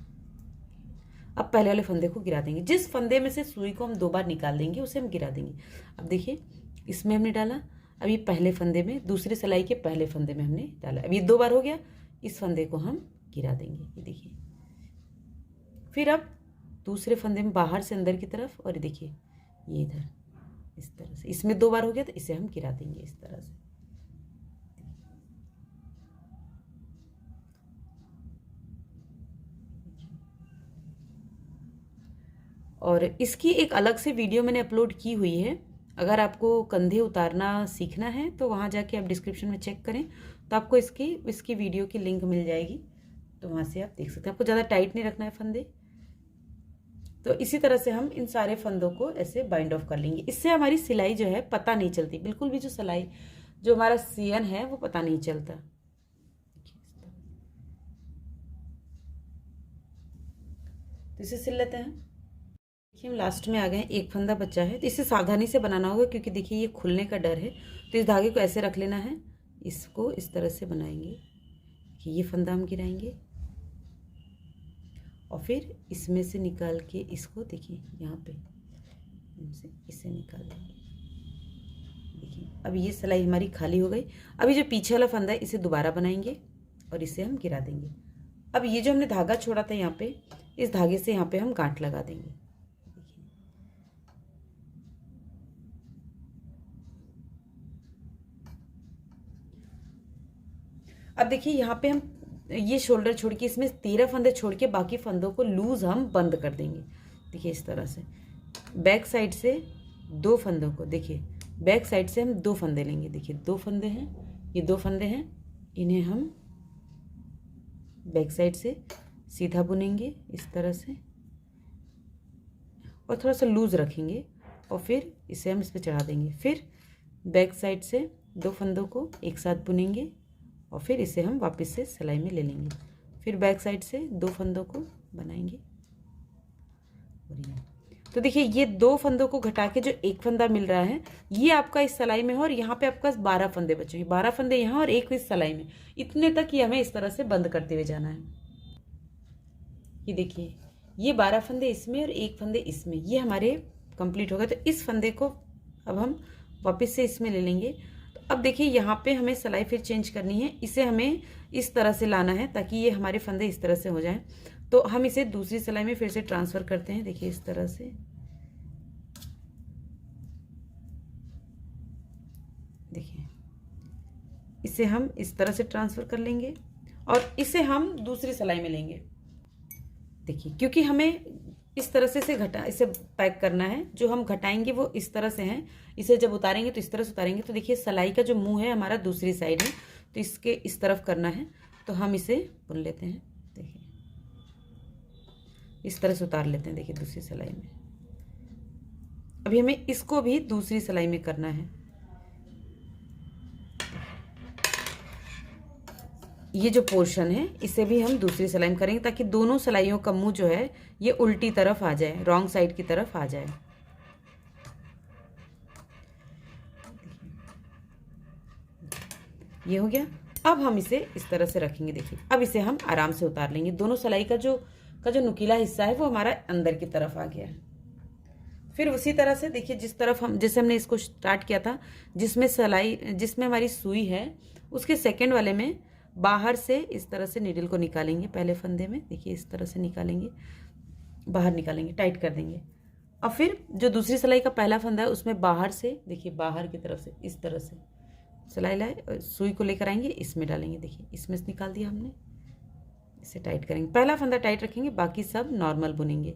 अब पहले वाले फंदे को गिरा देंगे। जिस फंदे में से सुई को हम 2 बार निकाल देंगे उसे हम गिरा देंगे। अब देखिए इसमें हमने डाला, अब ये पहले फंदे में, दूसरी सिलाई के पहले फंदे में हमने डाला। अब ये 2 बार हो गया, इस फंदे को हम गिरा देंगे। ये देखिए, फिर अब दूसरे फंदे में बाहर से अंदर की तरफ, और देखिए ये इधर इस तरह से, इसमें 2 बार हो गया तो इसे हम गिरा देंगे इस तरह से। और इसकी एक अलग से वीडियो मैंने अपलोड की हुई है। अगर आपको कंधे उतारना सीखना है तो वहाँ जाके आप डिस्क्रिप्शन में चेक करें, तो आपको इसकी वीडियो की लिंक मिल जाएगी। तो वहाँ से आप देख सकते हैं। आपको ज़्यादा टाइट नहीं रखना है फंदे। तो इसी तरह से हम इन सारे फंदों को ऐसे बाइंड ऑफ कर लेंगे। इससे हमारी सिलाई जो है पता नहीं चलती, बिल्कुल भी जो सिलाई जो हमारा सियन है वो पता नहीं चलता। तो इसे सिल लेते हैं। देखिए हम लास्ट में आ गए हैं, एक फंदा बचा है। तो इसे सावधानी से बनाना होगा क्योंकि देखिए ये खुलने का डर है। तो इस धागे को ऐसे रख लेना है, इसको इस तरह से बनाएंगे कि ये फंदा हम गिराएंगे और फिर इसमें से निकाल के इसको देखिए यहाँ पे इसे निकाल देंगे। देखिए अब ये सिलाई हमारी खाली हो गई। अभी जो पीछे वाला फंदा है इसे दोबारा बनाएंगे और इसे हम गिरा देंगे। अब ये जो हमने धागा छोड़ा था यहाँ पे, इस धागे से यहाँ पे हम गांठ लगा देंगे। अब देखिए यहाँ पे हम ये शोल्डर छोड़ के इसमें 13 फंदे छोड़ के बाकी फंदों को लूज हम बंद कर देंगे। देखिए इस तरह से बैक साइड से 2 फंदों को, देखिए बैक साइड से हम 2 फंदे लेंगे। देखिए 2 फंदे हैं, ये 2 फंदे हैं, इन्हें हम बैक साइड से सीधा बुनेंगे इस तरह से और थोड़ा सा लूज रखेंगे और फिर इसे हम इस पर चढ़ा देंगे। फिर बैक साइड से 2 फंदों को एक साथ बुनेंगे और फिर इसे हम वापस से सिलाई में ले लेंगे। फिर बैक साइड से 2 फंदों को बनाएंगे और तो देखिए ये 2 फंदों को घटा के जो एक फंदा मिल रहा है ये आपका इस सिलाई में हो और यहाँ पे आपका 12 फंदे बचे हैं। 12 फंदे यहाँ और एक इस सिलाई में, इतने तक ये हमें इस तरह से बंद करते हुए जाना है। ये देखिए ये 12 फंदे इसमें और एक फंदे इसमें, ये हमारे कंप्लीट हो गए। तो इस फंदे को अब हम वापस से इसमें ले लेंगे। तो अब देखिए यहाँ पे हमें सिलाई फिर चेंज करनी है, इसे हमें इस तरह से लाना है ताकि ये हमारे फंदे इस तरह से हो जाएं। तो हम इसे दूसरी सिलाई में फिर से ट्रांसफ़र करते हैं। देखिए इस तरह से, देखिए इसे हम इस तरह से ट्रांसफ़र कर लेंगे और इसे हम दूसरी सिलाई में लेंगे। देखिए क्योंकि हमें इस तरह से इसे पैक करना है, जो हम घटाएंगे वो इस तरह से हैं। इसे जब उतारेंगे तो इस तरह से उतारेंगे। तो देखिए सिलाई का जो मुंह है हमारा दूसरी साइड है, तो इसके इस तरफ करना है। तो हम इसे बुन लेते हैं। देखिए इस तरह से उतार लेते हैं। देखिए दूसरी सिलाई में अभी हमें इसको भी दूसरी सिलाई में करना है। ये जो पोर्शन है इसे भी हम दूसरी सिलाई में करेंगे ताकि दोनों सिलाइयों का मुंह जो है ये उल्टी तरफ आ जाए, रॉन्ग साइड की तरफ आ जाए। ये हो गया। अब हम इसे इस तरह से रखेंगे। देखिए अब इसे हम आराम से उतार लेंगे। दोनों सिलाई का जो नुकीला हिस्सा है वो हमारा अंदर की तरफ आ गया है। फिर उसी तरह से देखिए जिस तरफ हम जैसे हमने इसको स्टार्ट किया था, जिसमें हमारी सुई है उसके सेकेंड वाले में बाहर से इस तरह से नीडल को निकालेंगे। पहले फंदे में देखिए इस तरह से निकालेंगे, बाहर निकालेंगे, टाइट कर देंगे। और फिर जो दूसरी सिलाई का पहला फंदा है उसमें बाहर से, देखिए बाहर की तरफ से इस तरह से सिलाई लाए, सुई को लेकर आएंगे, इसमें डालेंगे। देखिए इसमें से निकाल दिया हमने, इसे टाइट करेंगे। पहला फंदा टाइट रखेंगे, बाकी सब नॉर्मल बुनेंगे।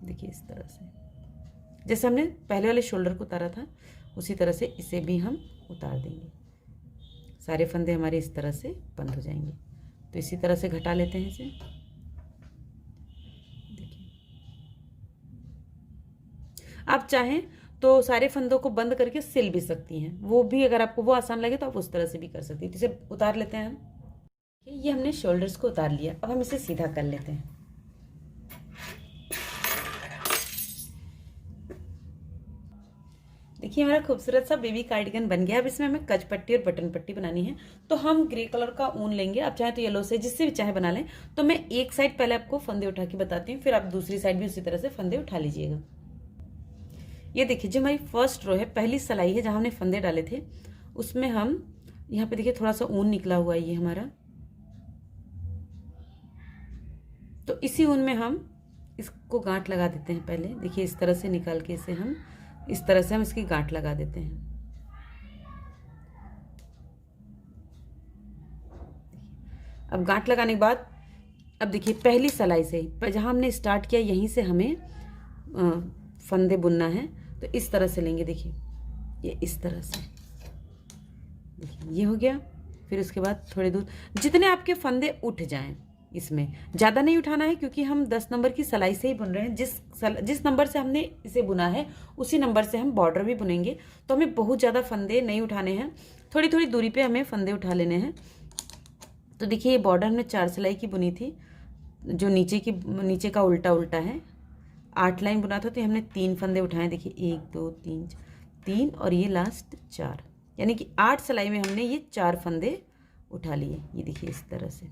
देखिए इस तरह से जैसे हमने पहले वाले शोल्डर को उतारा था उसी तरह से इसे भी हम उतार देंगे। सारे फंदे हमारे इस तरह से बंद हो जाएंगे। तो इसी तरह से घटा लेते हैं इसे। देखिए आप चाहें तो सारे फंदों को बंद करके सिल भी सकती हैं, वो भी अगर आपको वो आसान लगे तो आप उस तरह से भी कर सकती हैं। तो इसे उतार लेते हैं हम। ये हमने शोल्डर्स को उतार लिया, अब हम इसे सीधा कर लेते हैं। देखिए हमारा खूबसूरत सा बेबी कार्डिगन बन गया। अब इसमें हमें कज पट्टी और बटन पट्टी बनानी है। तो हम ग्रे कलर का ऊन लेंगे, आप चाहे तो येलो से, जिससे भी चाहे बना लें। तो मैं एक साइड पहले आपको फंदे उठा के बताती हूँ, फिर आप दूसरी साइड भी उसी तरह से फंदे उठा लीजिएगा। ये देखिए जो हमारी फर्स्ट रो है, पहली सिलाई है जहां हमने फंदे डाले थे, उसमें हम यहाँ पे देखिए थोड़ा सा ऊन निकला हुआ है ये हमारा। तो इसी ऊन में हम इसको गांठ लगा देते हैं। पहले देखिए इस तरह से निकाल के इसे हम इस तरह से हम इसकी गांठ लगा देते हैं। अब गांठ लगाने के बाद अब देखिए पहली सिलाई से जहां हमने स्टार्ट किया यहीं से हमें फंदे बुनना है। तो इस तरह से लेंगे। देखिए ये इस तरह से, देखिए ये हो गया। फिर उसके बाद थोड़ी दूर जितने आपके फंदे उठ जाएं इसमें ज़्यादा नहीं उठाना है, क्योंकि हम 10 नंबर की सिलाई से ही बुन रहे हैं। जिस नंबर से हमने इसे बुना है उसी नंबर से हम बॉर्डर भी बुनेंगे, तो हमें बहुत ज़्यादा फंदे नहीं उठाने हैं, थोड़ी थोड़ी दूरी पे हमें फंदे उठा लेने हैं। तो देखिए ये बॉर्डर हमने 4 सिलाई की बुनी थी, जो नीचे का उल्टा उल्टा है। 8 लाइन बुना था, तो हमने 3 फंदे उठाए। देखिए 1 2 3 3 और ये लास्ट 4, यानी कि 8 सिलाई में हमने ये 4 फंदे उठा लिए। ये देखिए इस तरह से।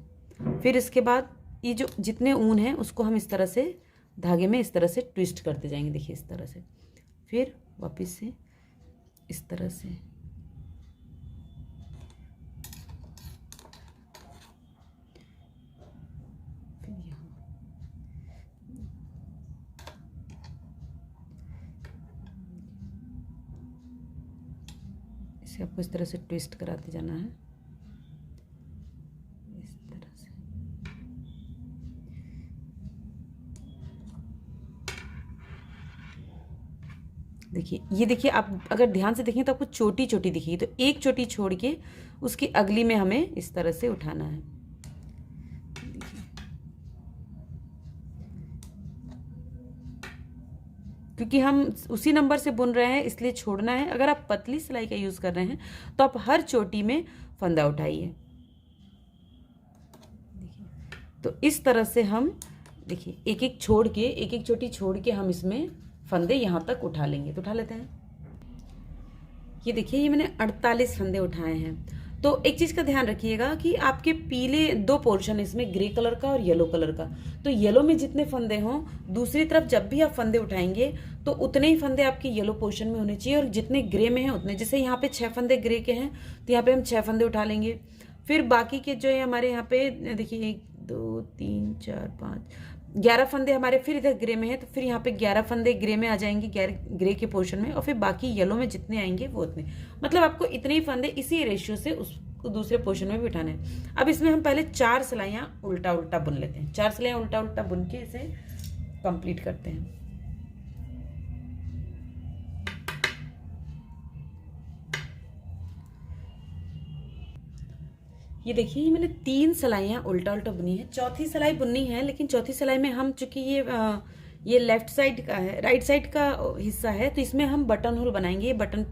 फिर इसके बाद ये जो जितने ऊन हैं उसको हम इस तरह से धागे में इस तरह से ट्विस्ट करते जाएंगे। देखिए इस तरह से, फिर वापस से इस तरह से, फिर यहाँ, इसे आपको इस तरह से ट्विस्ट कराते जाना है, इस तरह से। देखिए ये देखिए, आप अगर ध्यान से देखें तो आपको चोटी चोटी दिखेगी, तो एक चोटी छोड़ के उसकी अगली में हमें इस तरह से उठाना है। क्योंकि हम उसी नंबर से बुन रहे हैं इसलिए छोड़ना है। अगर आप पतली सिलाई का यूज़ कर रहे हैं तो आप हर चोटी में फंदा उठाइए। देखिए तो इस तरह से हम, देखिए एक एक चोटी छोड़ के हम इसमें फंदे यहाँ तक उठा लेंगे। तो उठा लेते हैं। ये देखिए ये मैंने 48 फंदे उठाए हैं। तो एक चीज़ का ध्यान रखिएगा कि आपके पीले 2 पोर्शन इसमें, ग्रे कलर का और येलो कलर का। तो येलो में जितने फंदे हों, दूसरी तरफ जब भी आप फंदे उठाएंगे तो उतने ही फंदे आपके येलो पोर्शन में होने चाहिए, और जितने ग्रे में हैं उतने। जैसे यहाँ पे 6 फंदे ग्रे के हैं तो यहाँ पे हम 6 फंदे उठा लेंगे। फिर बाकी के जो है हमारे यहाँ पे देखिए 1 2 3 4 5 11 फंदे हमारे फिर इधर ग्रे में है, तो फिर यहाँ पे 11 फंदे ग्रे में आ जाएंगे, ग्रे के पोर्शन में, और फिर बाकी येलो में जितने आएंगे वो उतने। मतलब आपको इतने ही फंदे इसी रेशियो से उसको दूसरे पोर्शन में भी उठाने हैं। अब इसमें हम पहले 4 सिलाइयाँ उल्टा उल्टा बुन लेते हैं। 4 सिलाइयाँ उल्टा उल्टा बुन के इसे कंप्लीट करते हैं। ये देखिए ये मैंने 3 सिलाइयाँ उल्टा उल्टा बुनी है। चौथी सिलाई बुननी है, लेकिन चौथी सिलाई में हम, चूंकि ये लेफ्ट साइड का है, राइट साइड का हिस्सा है, तो इसमें हम बटन होल बनाएंगे। ये बटन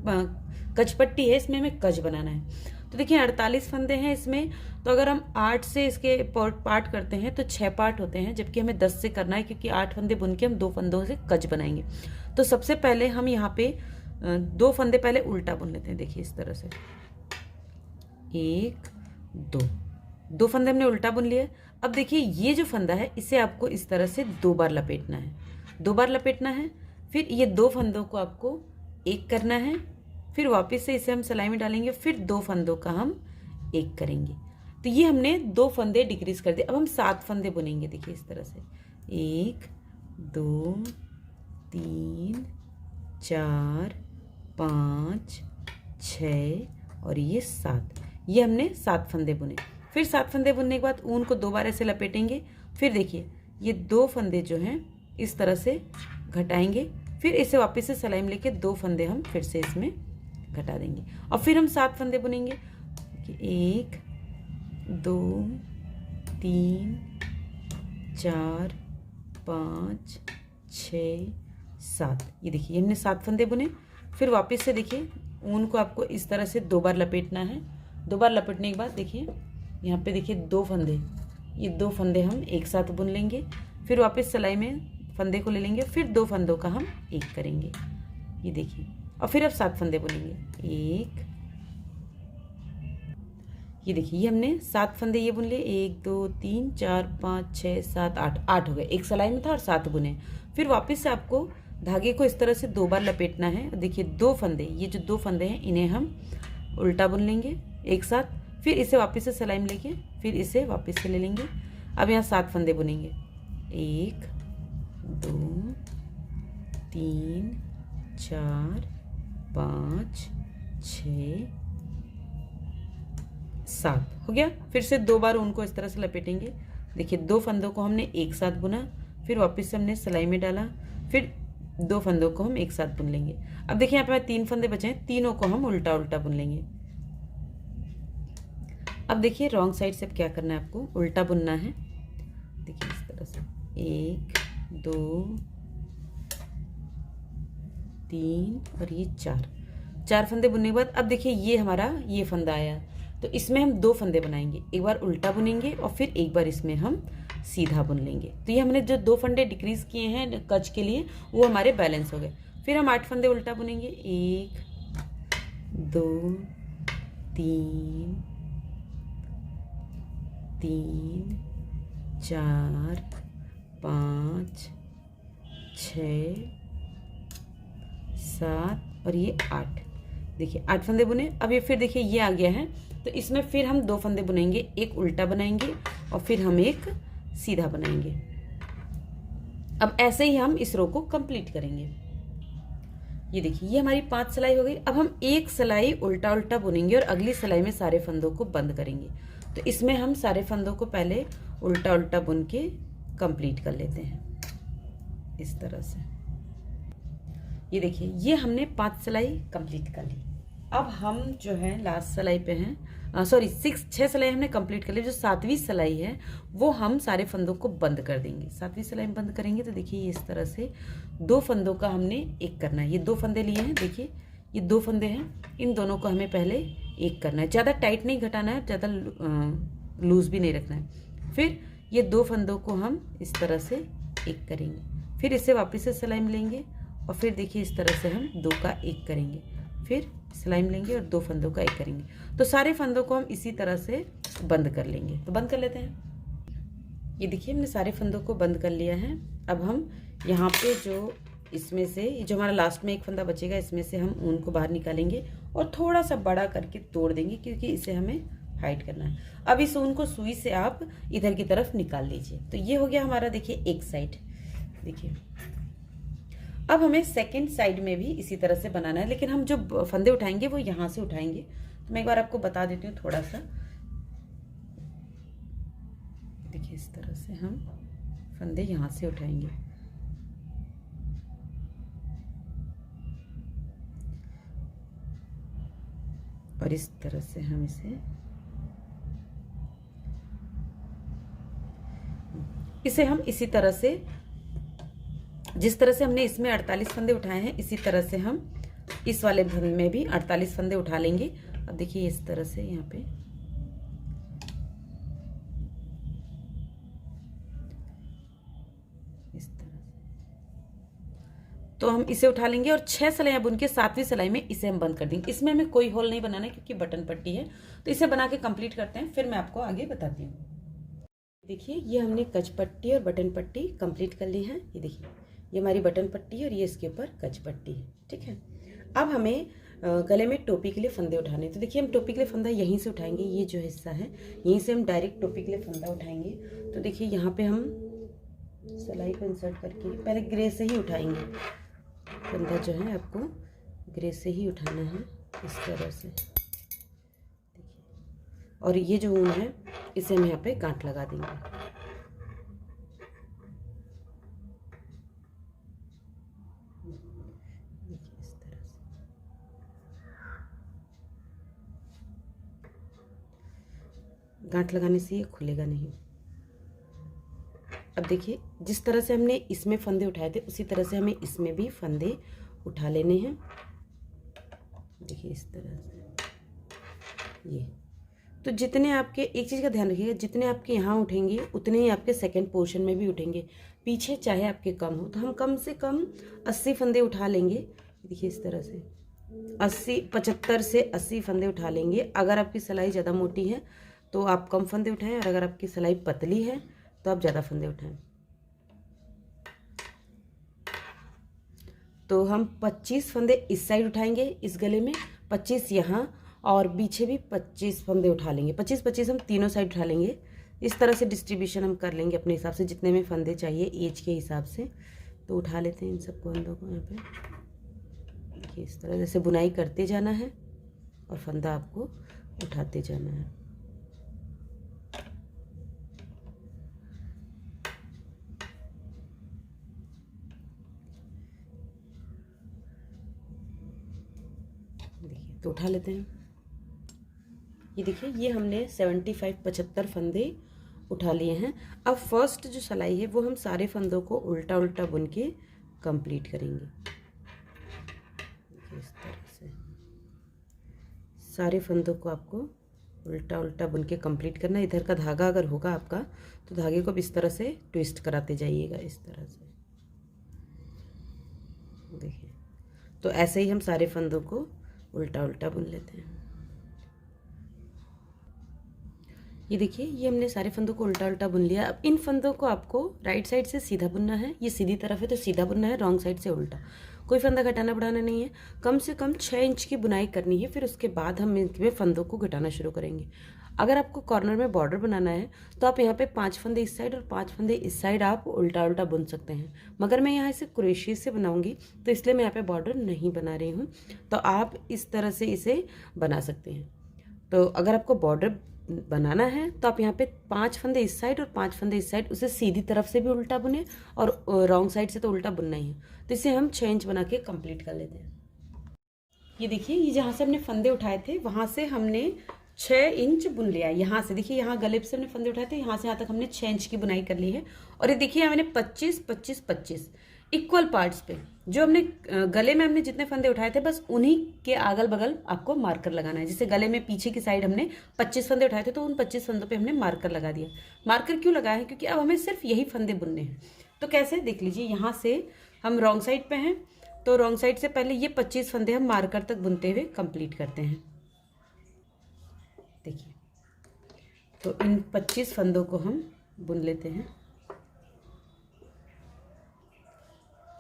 कचपट्टी है, इसमें हमें कज बनाना है। तो देखिए 48 फंदे हैं इसमें, तो अगर हम 8 से इसके पार्ट करते हैं तो 6 पार्ट होते हैं, जबकि हमें 10 से करना है, क्योंकि 8 फंदे बुन के हम 2 फंदों से कज बनाएंगे। तो सबसे पहले हम यहाँ पे 2 फंदे पहले उल्टा बुन लेते हैं। देखिए इस तरह से, 1 2 फंदे हमने उल्टा बुन लिए। अब देखिए ये जो फंदा है इसे आपको इस तरह से 2 बार लपेटना है, 2 बार लपेटना है। फिर ये 2 फंदों को आपको एक करना है, फिर वापस से इसे हम सिलाई में डालेंगे, फिर 2 फंदों का हम एक करेंगे। तो ये हमने 2 फंदे डिक्रीज कर दिए। अब हम 7 फंदे बुनेंगे। देखिए इस तरह से, 1 2 3 4 5 6 और ये 7। ये हमने 7 फंदे बुने। फिर 7 फंदे बुनने के बाद ऊन को 2 बार ऐसे लपेटेंगे। फिर देखिए ये 2 फंदे जो हैं इस तरह से घटाएंगे, फिर इसे वापस से सिलाई में लेके 2 फंदे हम फिर से इसमें घटा देंगे, और फिर हम 7 फंदे बुनेंगे। 1 2 3 4 5 6 7। ये देखिए हमने 7 फंदे बुने। फिर वापस से देखिए ऊन को आपको इस तरह से 2 बार लपेटना है। 2 बार लपेटने के बाद देखिए यहाँ पे देखिए 2 फंदे, ये 2 फंदे हम एक साथ बुन लेंगे। फिर वापस सिलाई में फंदे को ले लेंगे, फिर 2 फंदों का हम एक करेंगे। ये देखिए, और फिर अब 7 फंदे बुनेंगे। 1, ये देखिए ये हमने 7 फंदे ये बुन लिए। 1 2 3 4 5 6 7 8, 8 हो गए। एक सिलाई में था और 7 बुने। फिर वापस से आपको धागे को इस तरह से 2 बार लपेटना है। देखिए 2 फंदे, ये जो 2 फंदे हैं इन्हें हम उल्टा बुन लेंगे एक साथ, फिर इसे वापस से सिलाई में लेके फिर इसे वापस से ले लेंगे। अब यहाँ 7 फंदे बुनेंगे। 1 2 3 4 5 6 7 हो गया। फिर से 2 बार उनको इस तरह से लपेटेंगे। देखिए 2 फंदों को हमने एक साथ बुना, फिर वापस से हमने सिलाई में डाला, फिर 2 फंदों को हम एक साथ बुन लेंगे। अब देखिए यहाँ पे 3 फंदे बचे हैं, तीनों को हम उल्टा उल्टा बुन लेंगे। अब देखिए रॉन्ग साइड से अब क्या करना है, आपको उल्टा बुनना है। तरह से 1 2 3 और ये 4 फंदे बुनने के बाद अब देखिए ये हमारा ये फंदा आया, तो इसमें हम 2 फंदे बनाएंगे, एक बार उल्टा बुनेंगे और फिर एक बार इसमें हम सीधा बुन लेंगे। तो ये हमने जो 2 फंदे डिक्रीज किए हैं कच के लिए वो हमारे बैलेंस हो गए। फिर हम 8 फंदे उल्टा बुनेंगे, 1 2 3 3 4 5 6 7 और ये 8। देखिए 8 फंदे बुने। अब ये फिर देखिए ये आ गया है, तो इसमें फिर हम 2 फंदे बुनेंगे, एक उल्टा बनाएंगे और फिर हम एक सीधा बनाएंगे। अब ऐसे ही हम इस रो को कंप्लीट करेंगे। ये देखिए ये हमारी 5 सिलाई हो गई। अब हम एक सिलाई उल्टा उल्टा बुनेंगे और अगली सिलाई में सारे फंदों को बंद करेंगे। तो इसमें हम सारे फंदों को पहले उल्टा उल्टा बुन के कंप्लीट कर लेते हैं इस तरह से। ये देखिए ये हमने 5 सिलाई कंप्लीट कर ली। अब हम जो है लास्ट सिलाई पे हैं, 6 सिलाई हमने कंप्लीट कर ली। जो 7वीं सिलाई है वो हम सारे फंदों को बंद कर देंगे। 7वीं सिलाई में बंद करेंगे तो देखिए इस तरह से 2 फंदों का हमने एक करना है। ये 2 फंदे लिए हैं, देखिए ये 2 फंदे हैं, इन दोनों को हमें पहले एक करना है। ज़्यादा टाइट नहीं घटाना है, ज़्यादा लूज भी नहीं रखना है। फिर ये 2 फंदों को हम इस तरह से एक करेंगे, फिर इसे वापस से सिलाई में लेंगे और फिर देखिए इस तरह से हम 2 का एक करेंगे, फिर सिलाई में लेंगे और 2 फंदों का एक करेंगे। तो सारे फंदों को हम इसी तरह से बंद कर लेंगे। तो बंद कर लेते हैं। ये देखिए हमने सारे फंदों को बंद कर लिया है। अब हम यहाँ पे जो इसमें से जो हमारा लास्ट में एक फंदा बचेगा, इसमें से हम ऊन को बाहर निकालेंगे और थोड़ा सा बड़ा करके तोड़ देंगे, क्योंकि इसे हमें हाइड करना है। अब इस ऊन को सुई से आप इधर की तरफ निकाल लीजिए। तो ये हो गया हमारा, देखिए एक साइड। देखिए अब हमें सेकंड साइड में भी इसी तरह से बनाना है, लेकिन हम जो फंदे उठाएंगे वो यहाँ से उठाएंगे। तो मैं एक बार आपको बता देती हूँ थोड़ा सा। देखिए इस तरह से हम फंदे यहाँ से उठाएंगे। और इस तरह से हम इसे हम इसी तरह से, जिस तरह से हमने इसमें 48 फंदे उठाए हैं, इसी तरह से हम इस वाले फंदे में भी 48 फंदे उठा लेंगे। अब देखिए इस तरह से यहाँ पे इस तरह से, तो हम इसे उठा लेंगे और 6 सिलाइयाँ बुन के 7वीं सिलाई में इसे हम बंद कर देंगे। इसमें हमें कोई होल नहीं बनाना है क्योंकि बटन पट्टी है। तो इसे बना के कंप्लीट करते हैं, फिर मैं आपको आगे बताती हूँ। देखिए ये हमने कच पट्टी और बटन पट्टी कंप्लीट कर ली है। ये देखिए ये हमारी बटन पट्टी है और ये इसके ऊपर कच पट्टी है, ठीक है। अब हमें गले में टोपी के लिए फंदे उठाने। तो देखिए हम टोपी के लिए फंदा यहीं से उठाएंगे, ये जो हिस्सा है यहीं से हम डायरेक्ट टोपी के लिए फंदा उठाएंगे। तो देखिए यहाँ पे हम सिलाई को इंसर्ट करके पहले ग्रे से ही उठाएंगे। फंदा जो है आपको ग्रे से ही उठाना है इस तरह से, देखिए। और ये जो ऊन है इसे हम यहाँ पे गांठ लगा देंगे। देखिए इस तरह से गांठ लगाने से ये खुलेगा नहीं। अब देखिए जिस तरह से हमने इसमें फंदे उठाए थे उसी तरह से हमें इसमें भी फंदे उठा लेने हैं। देखिए इस तरह से ये, तो जितने आपके, एक चीज़ का ध्यान रखिएगा, जितने आपके यहाँ उठेंगे उतने ही आपके सेकंड पोर्शन में भी उठेंगे। पीछे चाहे आपके कम हो तो हम कम से कम 80 फंदे उठा लेंगे। देखिए इस तरह से 75 से 80 फंदे उठा लेंगे। अगर आपकी सिलाई ज़्यादा मोटी है तो आप कम फंदे उठाएं, और अगर आपकी सिलाई पतली है तो आप ज़्यादा फंदे उठाएं। तो हम 25 फंदे इस साइड उठाएंगे इस गले में, 25 यहाँ, और पीछे भी 25 फंदे उठा लेंगे। 25-25 हम तीनों साइड उठा लेंगे। इस तरह से डिस्ट्रीब्यूशन हम कर लेंगे अपने हिसाब से, जितने में फंदे चाहिए एज के हिसाब से। तो उठा लेते हैं इन सबको, फंदों को यहाँ पे। देखिए इस तरह जैसे बुनाई करते जाना है और फंदा आपको उठाते जाना है। देखिए तो उठा लेते हैं। ये देखिए ये हमने 75 फंदे उठा लिए हैं। अब फर्स्ट जो सिलाई है वो हम सारे फंदों को उल्टा उल्टा बुन के कंप्लीट करेंगे। इस तरह से सारे फंदों को आपको उल्टा उल्टा बुन के कंप्लीट करना। इधर का धागा अगर होगा आपका तो धागे को इस तरह से ट्विस्ट कराते जाइएगा, इस तरह से। देखिए, तो ऐसे ही हम सारे फंदों को उल्टा उल्टा बुन लेते हैं। ये देखिए, ये हमने सारे फंदों को उल्टा उल्टा बुन लिया। अब इन फंदों को आपको राइट साइड से सीधा बुनना है। ये सीधी तरफ है तो सीधा बुनना है, रॉन्ग साइड से उल्टा। कोई फंदा घटाना बढ़ाना नहीं है। कम से कम 6 इंच की बुनाई करनी है, फिर उसके बाद हम इनमें फंदों को घटाना शुरू करेंगे। अगर आपको कॉर्नर में बॉर्डर बनाना है तो आप यहाँ पे 5 फंदे इस साइड और 5 फंदे इस साइड आप उल्टा उल्टा बुन सकते हैं। मगर मैं यहाँ इसे क्रोशिया से बनाऊंगी तो इसलिए मैं यहाँ पे बॉर्डर नहीं बना रही हूँ। तो आप इस तरह से इसे बना सकते हैं। तो अगर आपको बॉर्डर बनाना है तो आप यहाँ पे 5 फंदे इस साइड और 5 फंदे इस साइड, उसे सीधी तरफ से भी उल्टा बुने और रॉन्ग साइड से तो उल्टा बुनना ही है। तो इसे हम 6 इंच बना के कंप्लीट कर लेते हैं। ये देखिए, ये जहाँ से हमने फंदे उठाए थे वहाँ से हमने 6 इंच बुन लिया। यहाँ से देखिए, यहाँ गले से हमने फंदे उठाए थे, यहाँ से यहाँ तक हमने 6 इंच की बुनाई कर ली है। और ये देखिए, मैंने 25 25 25 इक्वल पार्ट्स पे जो हमने गले में हमने जितने फंदे उठाए थे बस उन्हीं के अगल बगल आपको मार्कर लगाना है। जैसे गले में पीछे की साइड हमने 25 फंदे उठाए थे तो उन 25 फंदों पे हमने मार्कर लगा दिया। मार्कर क्यों लगाया है? क्योंकि अब हमें सिर्फ यही फंदे बुनने हैं। तो कैसे, देख लीजिए, यहाँ से हम रॉन्ग साइड पे हैं तो रॉन्ग साइड से पहले ये 25 फंदे हम मार्कर तक बुनते हुए कंप्लीट करते हैं। देखिए, तो इन 25 फंदों को हम बुन लेते हैं।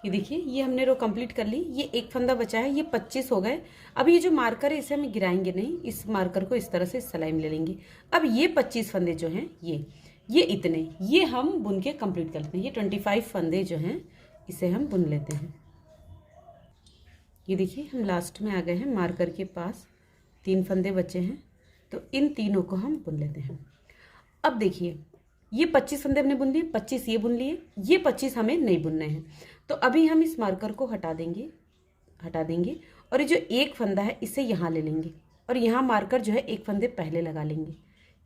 ये देखिए, ये हमने रो कंप्लीट कर ली। ये एक फंदा बचा है, ये 25 हो गए। अब ये जो मार्कर है इसे हम गिराएंगे नहीं, इस मार्कर को इस तरह से सिलाई में ले लेंगे। अब ये 25 फंदे जो हैं ये इतने ये हम बुन के कंप्लीट कर लेते हैं। ये 25 फंदे जो हैं इसे हम बुन लेते हैं। ये देखिए, हम लास्ट में आ गए हैं, मार्कर के पास 3 फंदे बचे हैं तो इन तीनों को हम बुन लेते हैं। अब देखिए, ये 25 फंदे हमने बुन लिए, 25 ये बुन लिए, ये 25 हमें नहीं बुनने हैं। तो अभी हम इस मार्कर को हटा देंगे और ये जो एक फंदा है इसे यहाँ ले लेंगे और यहाँ मार्कर जो है एक फंदे पहले लगा लेंगे।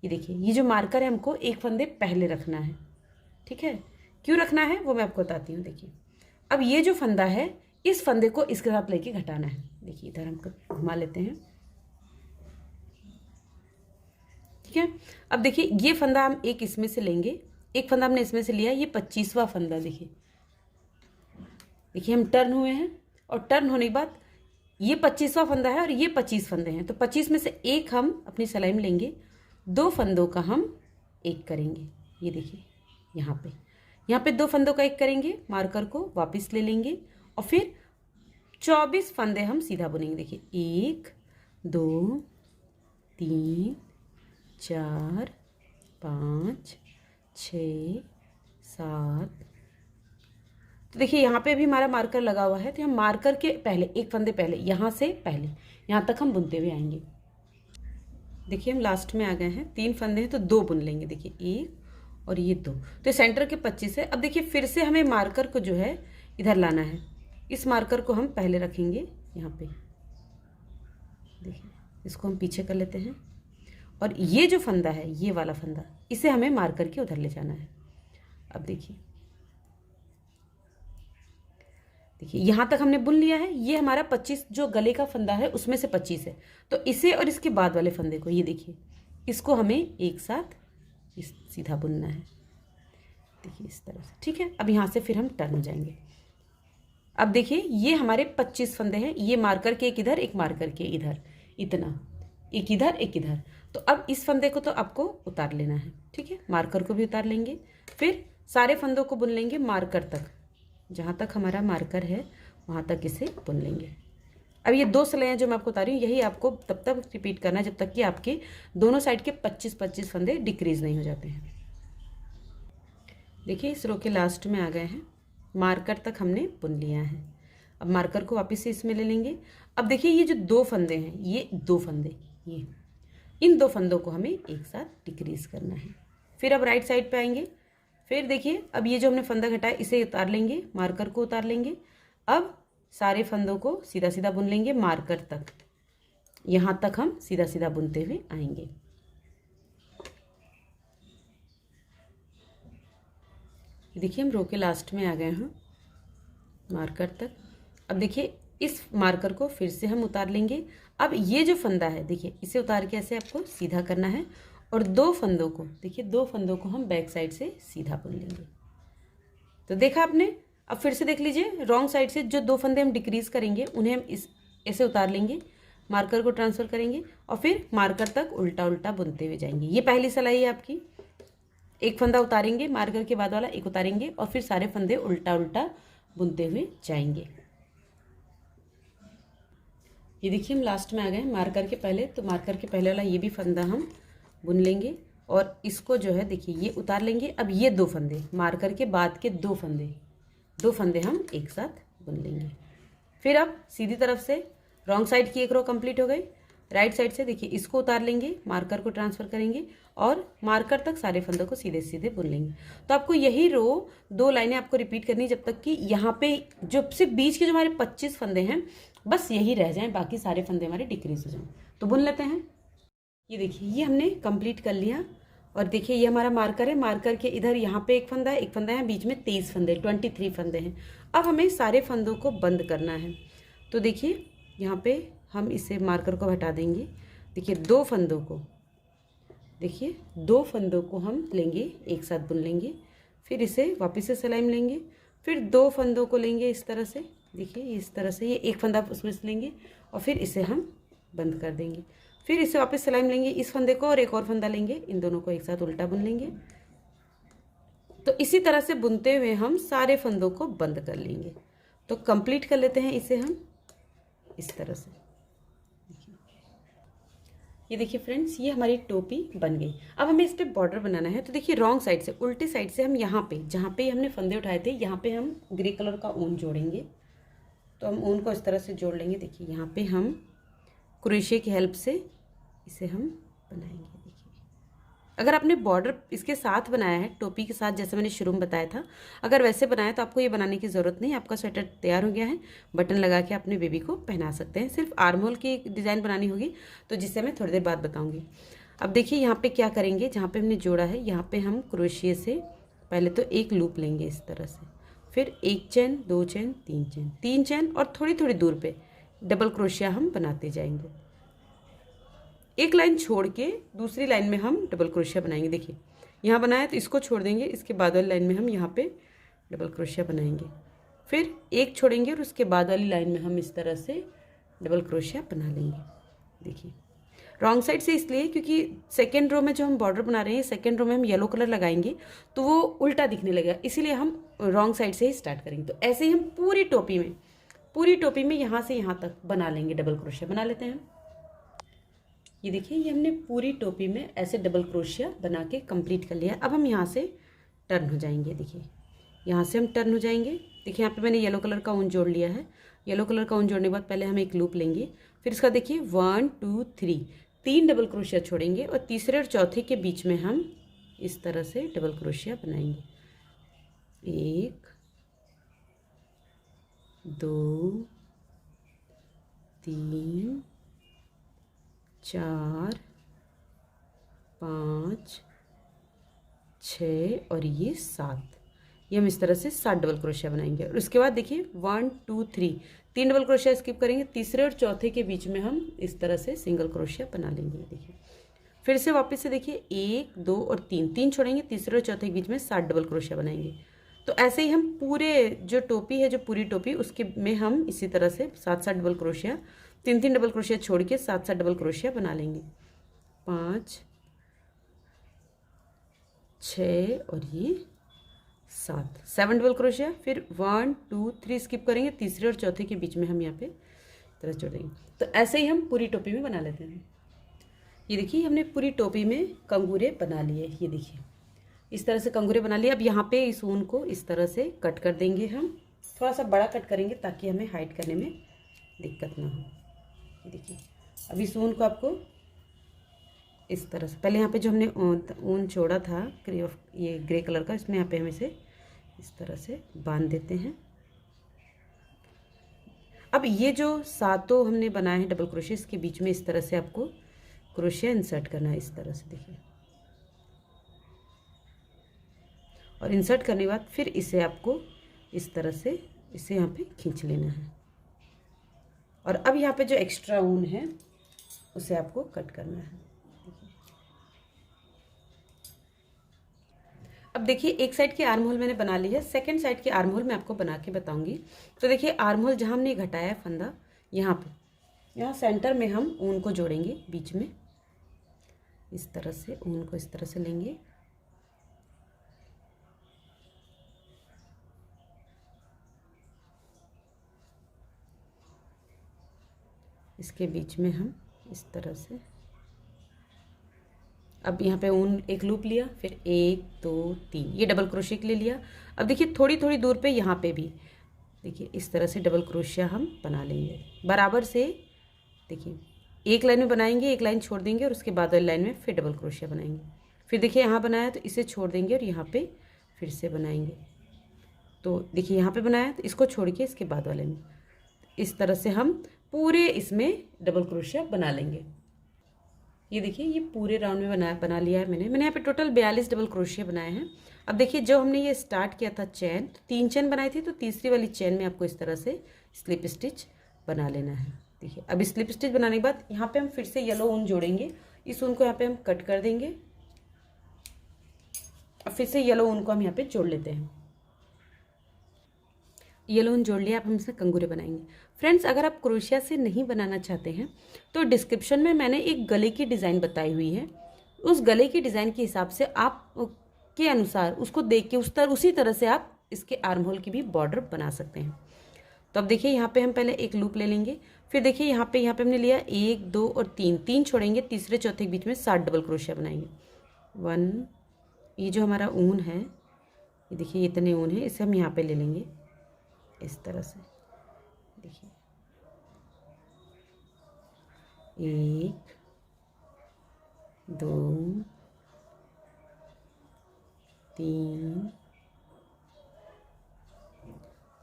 ये देखिए, ये जो मार्कर है हमको एक फंदे पहले रखना है। ठीक है, क्यों रखना है वो मैं आपको बताती हूँ। देखिए, अब ये जो फंदा है इस फंदे को इसके साथ लेके घटाना है। देखिए, इधर हम घुमा लेते हैं। ठीक है, अब देखिए, ये फंदा हम एक इसमें से लेंगे, एक फंदा हमने इसमें से लिया, ये 25वां फंदा। देखिए हम टर्न हुए हैं और टर्न होने के बाद ये 25वां फंदा है और ये 25 फंदे हैं। तो 25 में से एक हम अपनी सिलाई में लेंगे, 2 फंदों का हम एक करेंगे। ये देखिए, यहाँ पे 2 फंदों का एक करेंगे, मार्कर को वापस ले लेंगे और फिर 24 फंदे हम सीधा बुनेंगे। देखिए, 1 2 3 4 5 6 7। तो देखिए, यहाँ पे भी हमारा मार्कर लगा हुआ है तो हम मार्कर के पहले एक फंदे पहले यहाँ से पहले यहाँ तक हम बुनते हुए आएंगे। देखिए, हम लास्ट में आ गए हैं, 3 फंदे हैं तो 2 बुन लेंगे। देखिए, 1 और ये 2, तो सेंटर के 25 है। अब देखिए, फिर से हमें मार्कर को जो है इधर लाना है। इस मार्कर को हम पहले रखेंगे यहाँ पे। देखिए, इसको हम पीछे कर लेते हैं और ये जो फंदा है, ये वाला फंदा, इसे हमें मार्कर के उधर ले जाना है। अब देखिए, यहाँ तक हमने बुन लिया है। ये हमारा 25 जो गले का फंदा है उसमें से 25 है, तो इसे और इसके बाद वाले फंदे को, ये देखिए, इसको हमें एक साथ सीधा बुनना है। देखिए, इस तरह से। ठीक है, अब यहाँ से फिर हम टर्न हो जाएंगे। अब देखिए, ये हमारे 25 फंदे हैं, ये मार्कर के एक इधर, एक मार्कर के इधर, इतना, एक इधर एक इधर। तो अब इस फंदे को तो आपको उतार लेना है। ठीक है, मार्कर को भी उतार लेंगे, फिर सारे फंदों को बुन लेंगे मार्कर तक, जहाँ तक हमारा मार्कर है वहाँ तक इसे बुन लेंगे। अब ये 2 सिलाइयाँ जो मैं आपको बता रही हूँ, यही आपको तब तक रिपीट करना है जब तक कि आपके दोनों साइड के 25-25 फंदे डिक्रीज नहीं हो जाते हैं। देखिए, इस रो के लास्ट में आ गए हैं, मार्कर तक हमने बुन लिया है। अब मार्कर को वापस से इसमें ले लेंगे। अब देखिए, ये जो 2 फंदे हैं, ये 2 फंदे, ये इन 2 फंदों को हमें एक साथ डिक्रीज करना है। फिर अब राइट साइड पे आएंगे। फिर देखिए, अब ये जो हमने फंदा घटाया इसे उतार लेंगे, मार्कर को उतार लेंगे। अब सारे फंदों को सीधा सीधा बुन लेंगे मार्कर तक, यहाँ तक हम सीधा सीधा बुनते हुए आएंगे। देखिए हम रो के लास्ट में आ गए हैं मार्कर तक। अब देखिए इस मार्कर को फिर से हम उतार लेंगे। अब ये जो फंदा है देखिए इसे उतार के ऐसे आपको सीधा करना है और दो फंदों को देखिए, दो फंदों को हम बैक साइड से सीधा बुन लेंगे। तो देखा आपने। अब फिर से देख लीजिए, रॉन्ग साइड से जो दो फंदे हम डिक्रीज करेंगे उन्हें हम इस ऐसे उतार लेंगे, मार्कर को ट्रांसफर करेंगे और फिर मार्कर तक उल्टा उल्टा बुनते हुए जाएंगे। ये पहली सिलाई है आपकी। एक फंदा उतारेंगे, मार्कर के बाद वाला एक उतारेंगे और फिर सारे फंदे उल्टा उल्टा बुनते हुए जाएंगे। ये देखिए हम लास्ट में आ गए मार्कर के पहले। तो मार्कर के पहले वाला ये भी फंदा हम बुन लेंगे और इसको जो है देखिए ये उतार लेंगे। अब ये दो फंदे, मार्कर के बाद के दो फंदे हम एक साथ बुन लेंगे। फिर अब सीधी तरफ से रॉन्ग साइड की एक रो कंप्लीट हो गई। राइट साइड से देखिए इसको उतार लेंगे, मार्कर को ट्रांसफर करेंगे और मार्कर तक सारे फंदों को सीधे सीधे बुन लेंगे। तो आपको यही रो दो लाइनें आपको रिपीट करनी जब तक कि यहाँ पे जो सिर्फ बीच के जो हमारे 25 फंदे हैं बस यही रह जाएं, बाकी सारे फंदे हमारे डिक्रीज हो जाएं। तो बुन लेते हैं। ये देखिए ये हमने कंप्लीट कर लिया और देखिए ये हमारा मार्कर है। मार्कर के इधर यहाँ पे एक फंदा है, बीच में 23 फंदे 23 फंदे हैं। अब हमें सारे फंदों को बंद करना है। तो देखिए यहाँ पे हम इसे मार्कर को हटा देंगे। देखिए दो फंदों को हम लेंगे, एक साथ बुन लेंगे। फिर इसे वापस से सिलाई में लेंगे, फिर दो फंदों को लेंगे इस तरह से। देखिए इस तरह से ये एक फंदा उसमें से लेंगे और फिर इसे हम बंद कर देंगे। फिर इसे वापस सिलाई में लेंगे, इस फंदे को और एक और फंदा लेंगे, इन दोनों को एक साथ उल्टा बुन लेंगे। तो इसी तरह से बुनते हुए हम सारे फंदों को बंद कर लेंगे। तो कंप्लीट कर लेते हैं इसे हम इस तरह से। ये देखिए फ्रेंड्स ये हमारी टोपी बन गई। अब हमें इस पर बॉर्डर बनाना है। तो देखिए रॉन्ग साइड से, उल्टी साइड से हम यहाँ पे जहाँ पे हमने फंदे उठाए थे यहाँ पे हम ग्रे कलर का ऊन जोड़ेंगे। तो हम ऊन को इस तरह से जोड़ लेंगे। देखिए यहाँ पे हम क्रोशिया की हेल्प से इसे हम बनाएंगे। देखिए अगर आपने बॉर्डर इसके साथ बनाया है, टोपी के साथ, जैसे मैंने शुरू में बताया था, अगर वैसे बनाया तो आपको ये बनाने की ज़रूरत नहीं। आपका स्वेटर तैयार हो गया है, बटन लगा के अपने बेबी को पहना सकते हैं। सिर्फ आर्म होल की डिज़ाइन बनानी होगी, तो जिससे मैं थोड़ी देर बाद बताऊँगी। अब देखिए यहाँ पे क्या करेंगे, जहाँ पे हमने जोड़ा है यहाँ पे हम क्रोशिया से पहले तो एक लूप लेंगे इस तरह से, फिर एक चेन, दो चेन, तीन चेन और थोड़ी थोड़ी दूर पे डबल क्रोशिया हम बनाते जाएंगे। एक लाइन छोड़ के दूसरी लाइन में हम डबल क्रोशिया बनाएंगे। देखिए यहाँ बनाया तो इसको छोड़ देंगे, इसके बाद वाली लाइन में हम यहाँ पे डबल क्रोशिया बनाएंगे। फिर एक छोड़ेंगे और उसके बाद वाली लाइन में हम इस तरह से डबल क्रोशिया बना लेंगे। देखिए रॉन्ग साइड से इसलिए क्योंकि सेकेंड रो में जो हम बॉर्डर बना रहे हैं, सेकेंड रो में हम येलो कलर लगाएंगे तो वो उल्टा दिखने लगेगा, इसीलिए हम रॉन्ग साइड से ही स्टार्ट करेंगे। तो ऐसे ही हम पूरी टोपी में यहाँ से यहाँ तक बना लेंगे, डबल क्रोशिया बना लेते हैं। ये देखिए ये हमने पूरी टोपी में ऐसे डबल क्रोशिया बना के कंप्लीट कर लिया। अब हम यहाँ से टर्न हो जाएंगे। देखिए यहाँ से हम टर्न हो जाएंगे। देखिए यहाँ पे मैंने येलो कलर का ऊन जोड़ लिया है। येलो कलर का ऊन जोड़ने के बाद पहले हम एक लूप लेंगे, फिर इसका देखिए 1 2 3 तीन डबल क्रोशिया छोड़ेंगे और तीसरे और चौथे के बीच में हम इस तरह से डबल क्रोशिया बनाएंगे। 1 2 3 4 5 6 और ये 7। ये हम इस तरह से 7 डबल क्रोशिया बनाएंगे। और उसके बाद देखिए 1 2 3 तीन डबल क्रोशिया स्किप करेंगे, तीसरे और चौथे के बीच में हम इस तरह से सिंगल क्रोशिया बना लेंगे। देखिए फिर से वापस से देखिए 1 2 और 3 छोड़ेंगे, तीसरे और चौथे के बीच में 7 डबल क्रोशिया बनाएंगे। तो ऐसे ही हम पूरे जो टोपी है, जो पूरी टोपी उसके में हम इसी तरह से 7 डबल क्रोशिया, 3 डबल क्रोशिया छोड़ के 7 डबल क्रोशिया बना लेंगे। 5 6 और ये 7 डबल क्रोशिया, फिर 1 2 3 स्किप करेंगे, तीसरे और चौथे के बीच में हम यहाँ पे तरह जोड़ देंगे। तो ऐसे ही हम पूरी टोपी में बना लेते हैं। ये देखिए हमने पूरी टोपी में कंगूरे बना लिए। ये देखिए इस तरह से कंगूरे बना लिए। अब यहाँ पे इस ऊन को इस तरह से कट कर देंगे। हम थोड़ा सा बड़ा कट करेंगे ताकि हमें हाइड करने में दिक्कत ना हो। ये देखिए अब इस ऊन को आपको इस तरह से, पहले यहाँ पे जो हमने ऊन छोड़ा था ये ग्रे कलर का, इसमें यहाँ पे हम इसे इस तरह से बांध देते हैं। अब ये जो 7 हमने बनाए हैं डबल क्रोशिया, इसके बीच में इस तरह से आपको क्रोशिया इंसर्ट करना है इस तरह से। देखिए और इंसर्ट करने के बाद फिर इसे आपको इस तरह से इसे यहाँ पे खींच लेना है। और अब यहाँ पे जो एक्स्ट्रा ऊन है उसे आपको कट करना है। अब देखिए एक साइड की आर्म होल मैंने बना ली है, सेकंड साइड की आर्म होल मैं आपको बना के बताऊंगी। तो देखिए आर्म होल जहाँ हमने घटाया है फंदा, यहाँ पे, यहाँ सेंटर में हम ऊन को जोड़ेंगे बीच में। इस तरह से ऊन को इस तरह से लेंगे, इसके बीच में हम इस तरह से, अब यहाँ पे ऊन एक लूप लिया, फिर 1 2 3 ये डबल क्रोशिया के लिए लिया। अब देखिए थोड़ी थोड़ी दूर पे यहाँ पे भी देखिए इस तरह से डबल क्रोशिया हम बना लेंगे बराबर से। देखिए एक लाइन में बनाएंगे, एक लाइन छोड़ देंगे और उसके बाद वाली लाइन में फिर डबल क्रोशिया बनाएंगे। फिर देखिए यहाँ बनाया तो इसे छोड़ देंगे और यहाँ पे फिर से बनाएंगे। तो देखिए यहाँ पे बनाया तो इसको छोड़ के इसके बाद वाले में इस तरह से हम पूरे इसमें डबल क्रोशिया बना लेंगे। ये देखिए ये पूरे राउंड में बना लिया है मैंने यहाँ पे टोटल 42 डबल क्रोशिया बनाए हैं। अब देखिए जो हमने ये स्टार्ट किया था चैन, तो 3 चैन बनाई थी, तो तीसरी वाली चैन में आपको इस तरह से स्लिप स्टिच बना लेना है। देखिए अब स्लिप स्टिच बनाने के बाद यहाँ पे हम फिर से येलो ऊन जोड़ेंगे। इस ऊन को यहाँ पे हम कट कर देंगे और फिर से येलो ऊन को हम यहाँ पे जोड़ लेते हैं। येलो ऊन जोड़ लिया, अब हम इससे कंगूरे बनाएंगे। फ्रेंड्स अगर आप क्रोशिया से नहीं बनाना चाहते हैं तो डिस्क्रिप्शन में मैंने एक गले की डिज़ाइन बताई हुई है, उस गले की डिज़ाइन के हिसाब से आप के अनुसार उसको देख के उसी तरह से आप इसके आर्म होल की भी बॉर्डर बना सकते हैं। तो अब देखिए यहाँ पे हम पहले एक लूप ले लेंगे, फिर देखिए यहाँ पे हमने लिया 1 2 और 3 छोड़ेंगे, तीसरे चौथे के बीच में 7 डबल क्रोशिया बनाएंगे। 1, ये जो हमारा ऊन है, ये देखिए इतने ऊन है, इसे हम यहाँ पे ले लेंगे इस तरह से। देखिए 1 2 3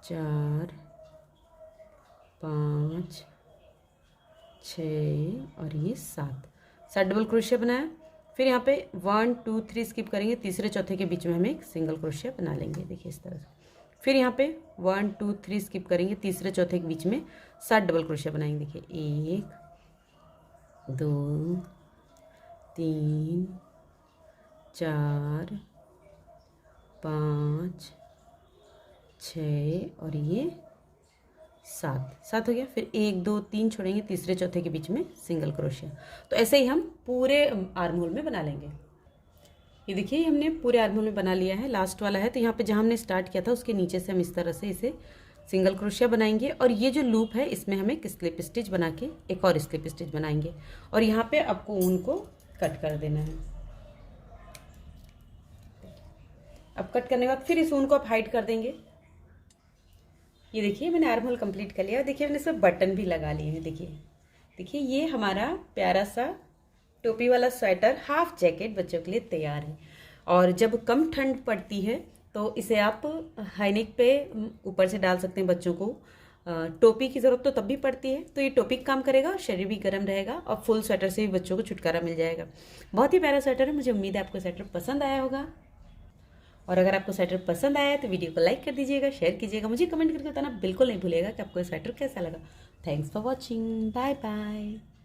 4 5 6 और ये 7 डबल क्रोशिया बनाया। फिर यहाँ पे 1 2 3 स्किप करेंगे, तीसरे चौथे के बीच में हम एक सिंगल क्रोशिया बना लेंगे। देखिए इस तरह से। फिर यहाँ पे 1 2 3 स्किप करेंगे, तीसरे चौथे के बीच में 7 डबल क्रोशिया बनाएंगे। देखिए 1 2 3 4 5 6 और ये 7 हो गया। फिर 1 2 3 छोड़ेंगे, तीसरे चौथे के बीच में सिंगल क्रोशिया। तो ऐसे ही हम पूरे आर्म होल में बना लेंगे। ये देखिए हमने पूरे आर्म होल में बना लिया है, लास्ट वाला है। तो यहाँ पे जहाँ हमने स्टार्ट किया था उसके नीचे से हम इस तरह से इसे सिंगल क्रोशिया बनाएंगे और ये जो लूप है इसमें हम एक स्लिप स्टिच बना के एक और स्लिप स्टिच बनाएंगे और यहाँ पे आपको ऊन को कट कर देना है। अब कट करने के बाद फिर इस ऊन को आप हाइड कर देंगे। ये देखिए मैंने आर्म होल कंप्लीट कर लिया और देखिए मैंने इसमें बटन भी लगा लिए हैं। देखिए ये हमारा प्यारा सा टोपी वाला स्वेटर हाफ जैकेट बच्चों के लिए तैयार है। और जब कम ठंड पड़ती है तो इसे आप हाई नेक पे ऊपर से डाल सकते हैं। बच्चों को टोपी की ज़रूरत तो तब भी पड़ती है, तो ये टोपी काम करेगा, शरीर भी गर्म रहेगा और फुल स्वेटर से भी बच्चों को छुटकारा मिल जाएगा। बहुत ही प्यारा स्वेटर है, मुझे उम्मीद है आपको स्वेटर पसंद आया होगा। और अगर आपको स्वेटर पसंद आया तो वीडियो को लाइक कर दीजिएगा, शेयर कीजिएगा, मुझे कमेंट करके बताना बिल्कुल नहीं भूलिएगा कि आपको स्वेटर कैसा लगा। Thanks for watching, bye bye.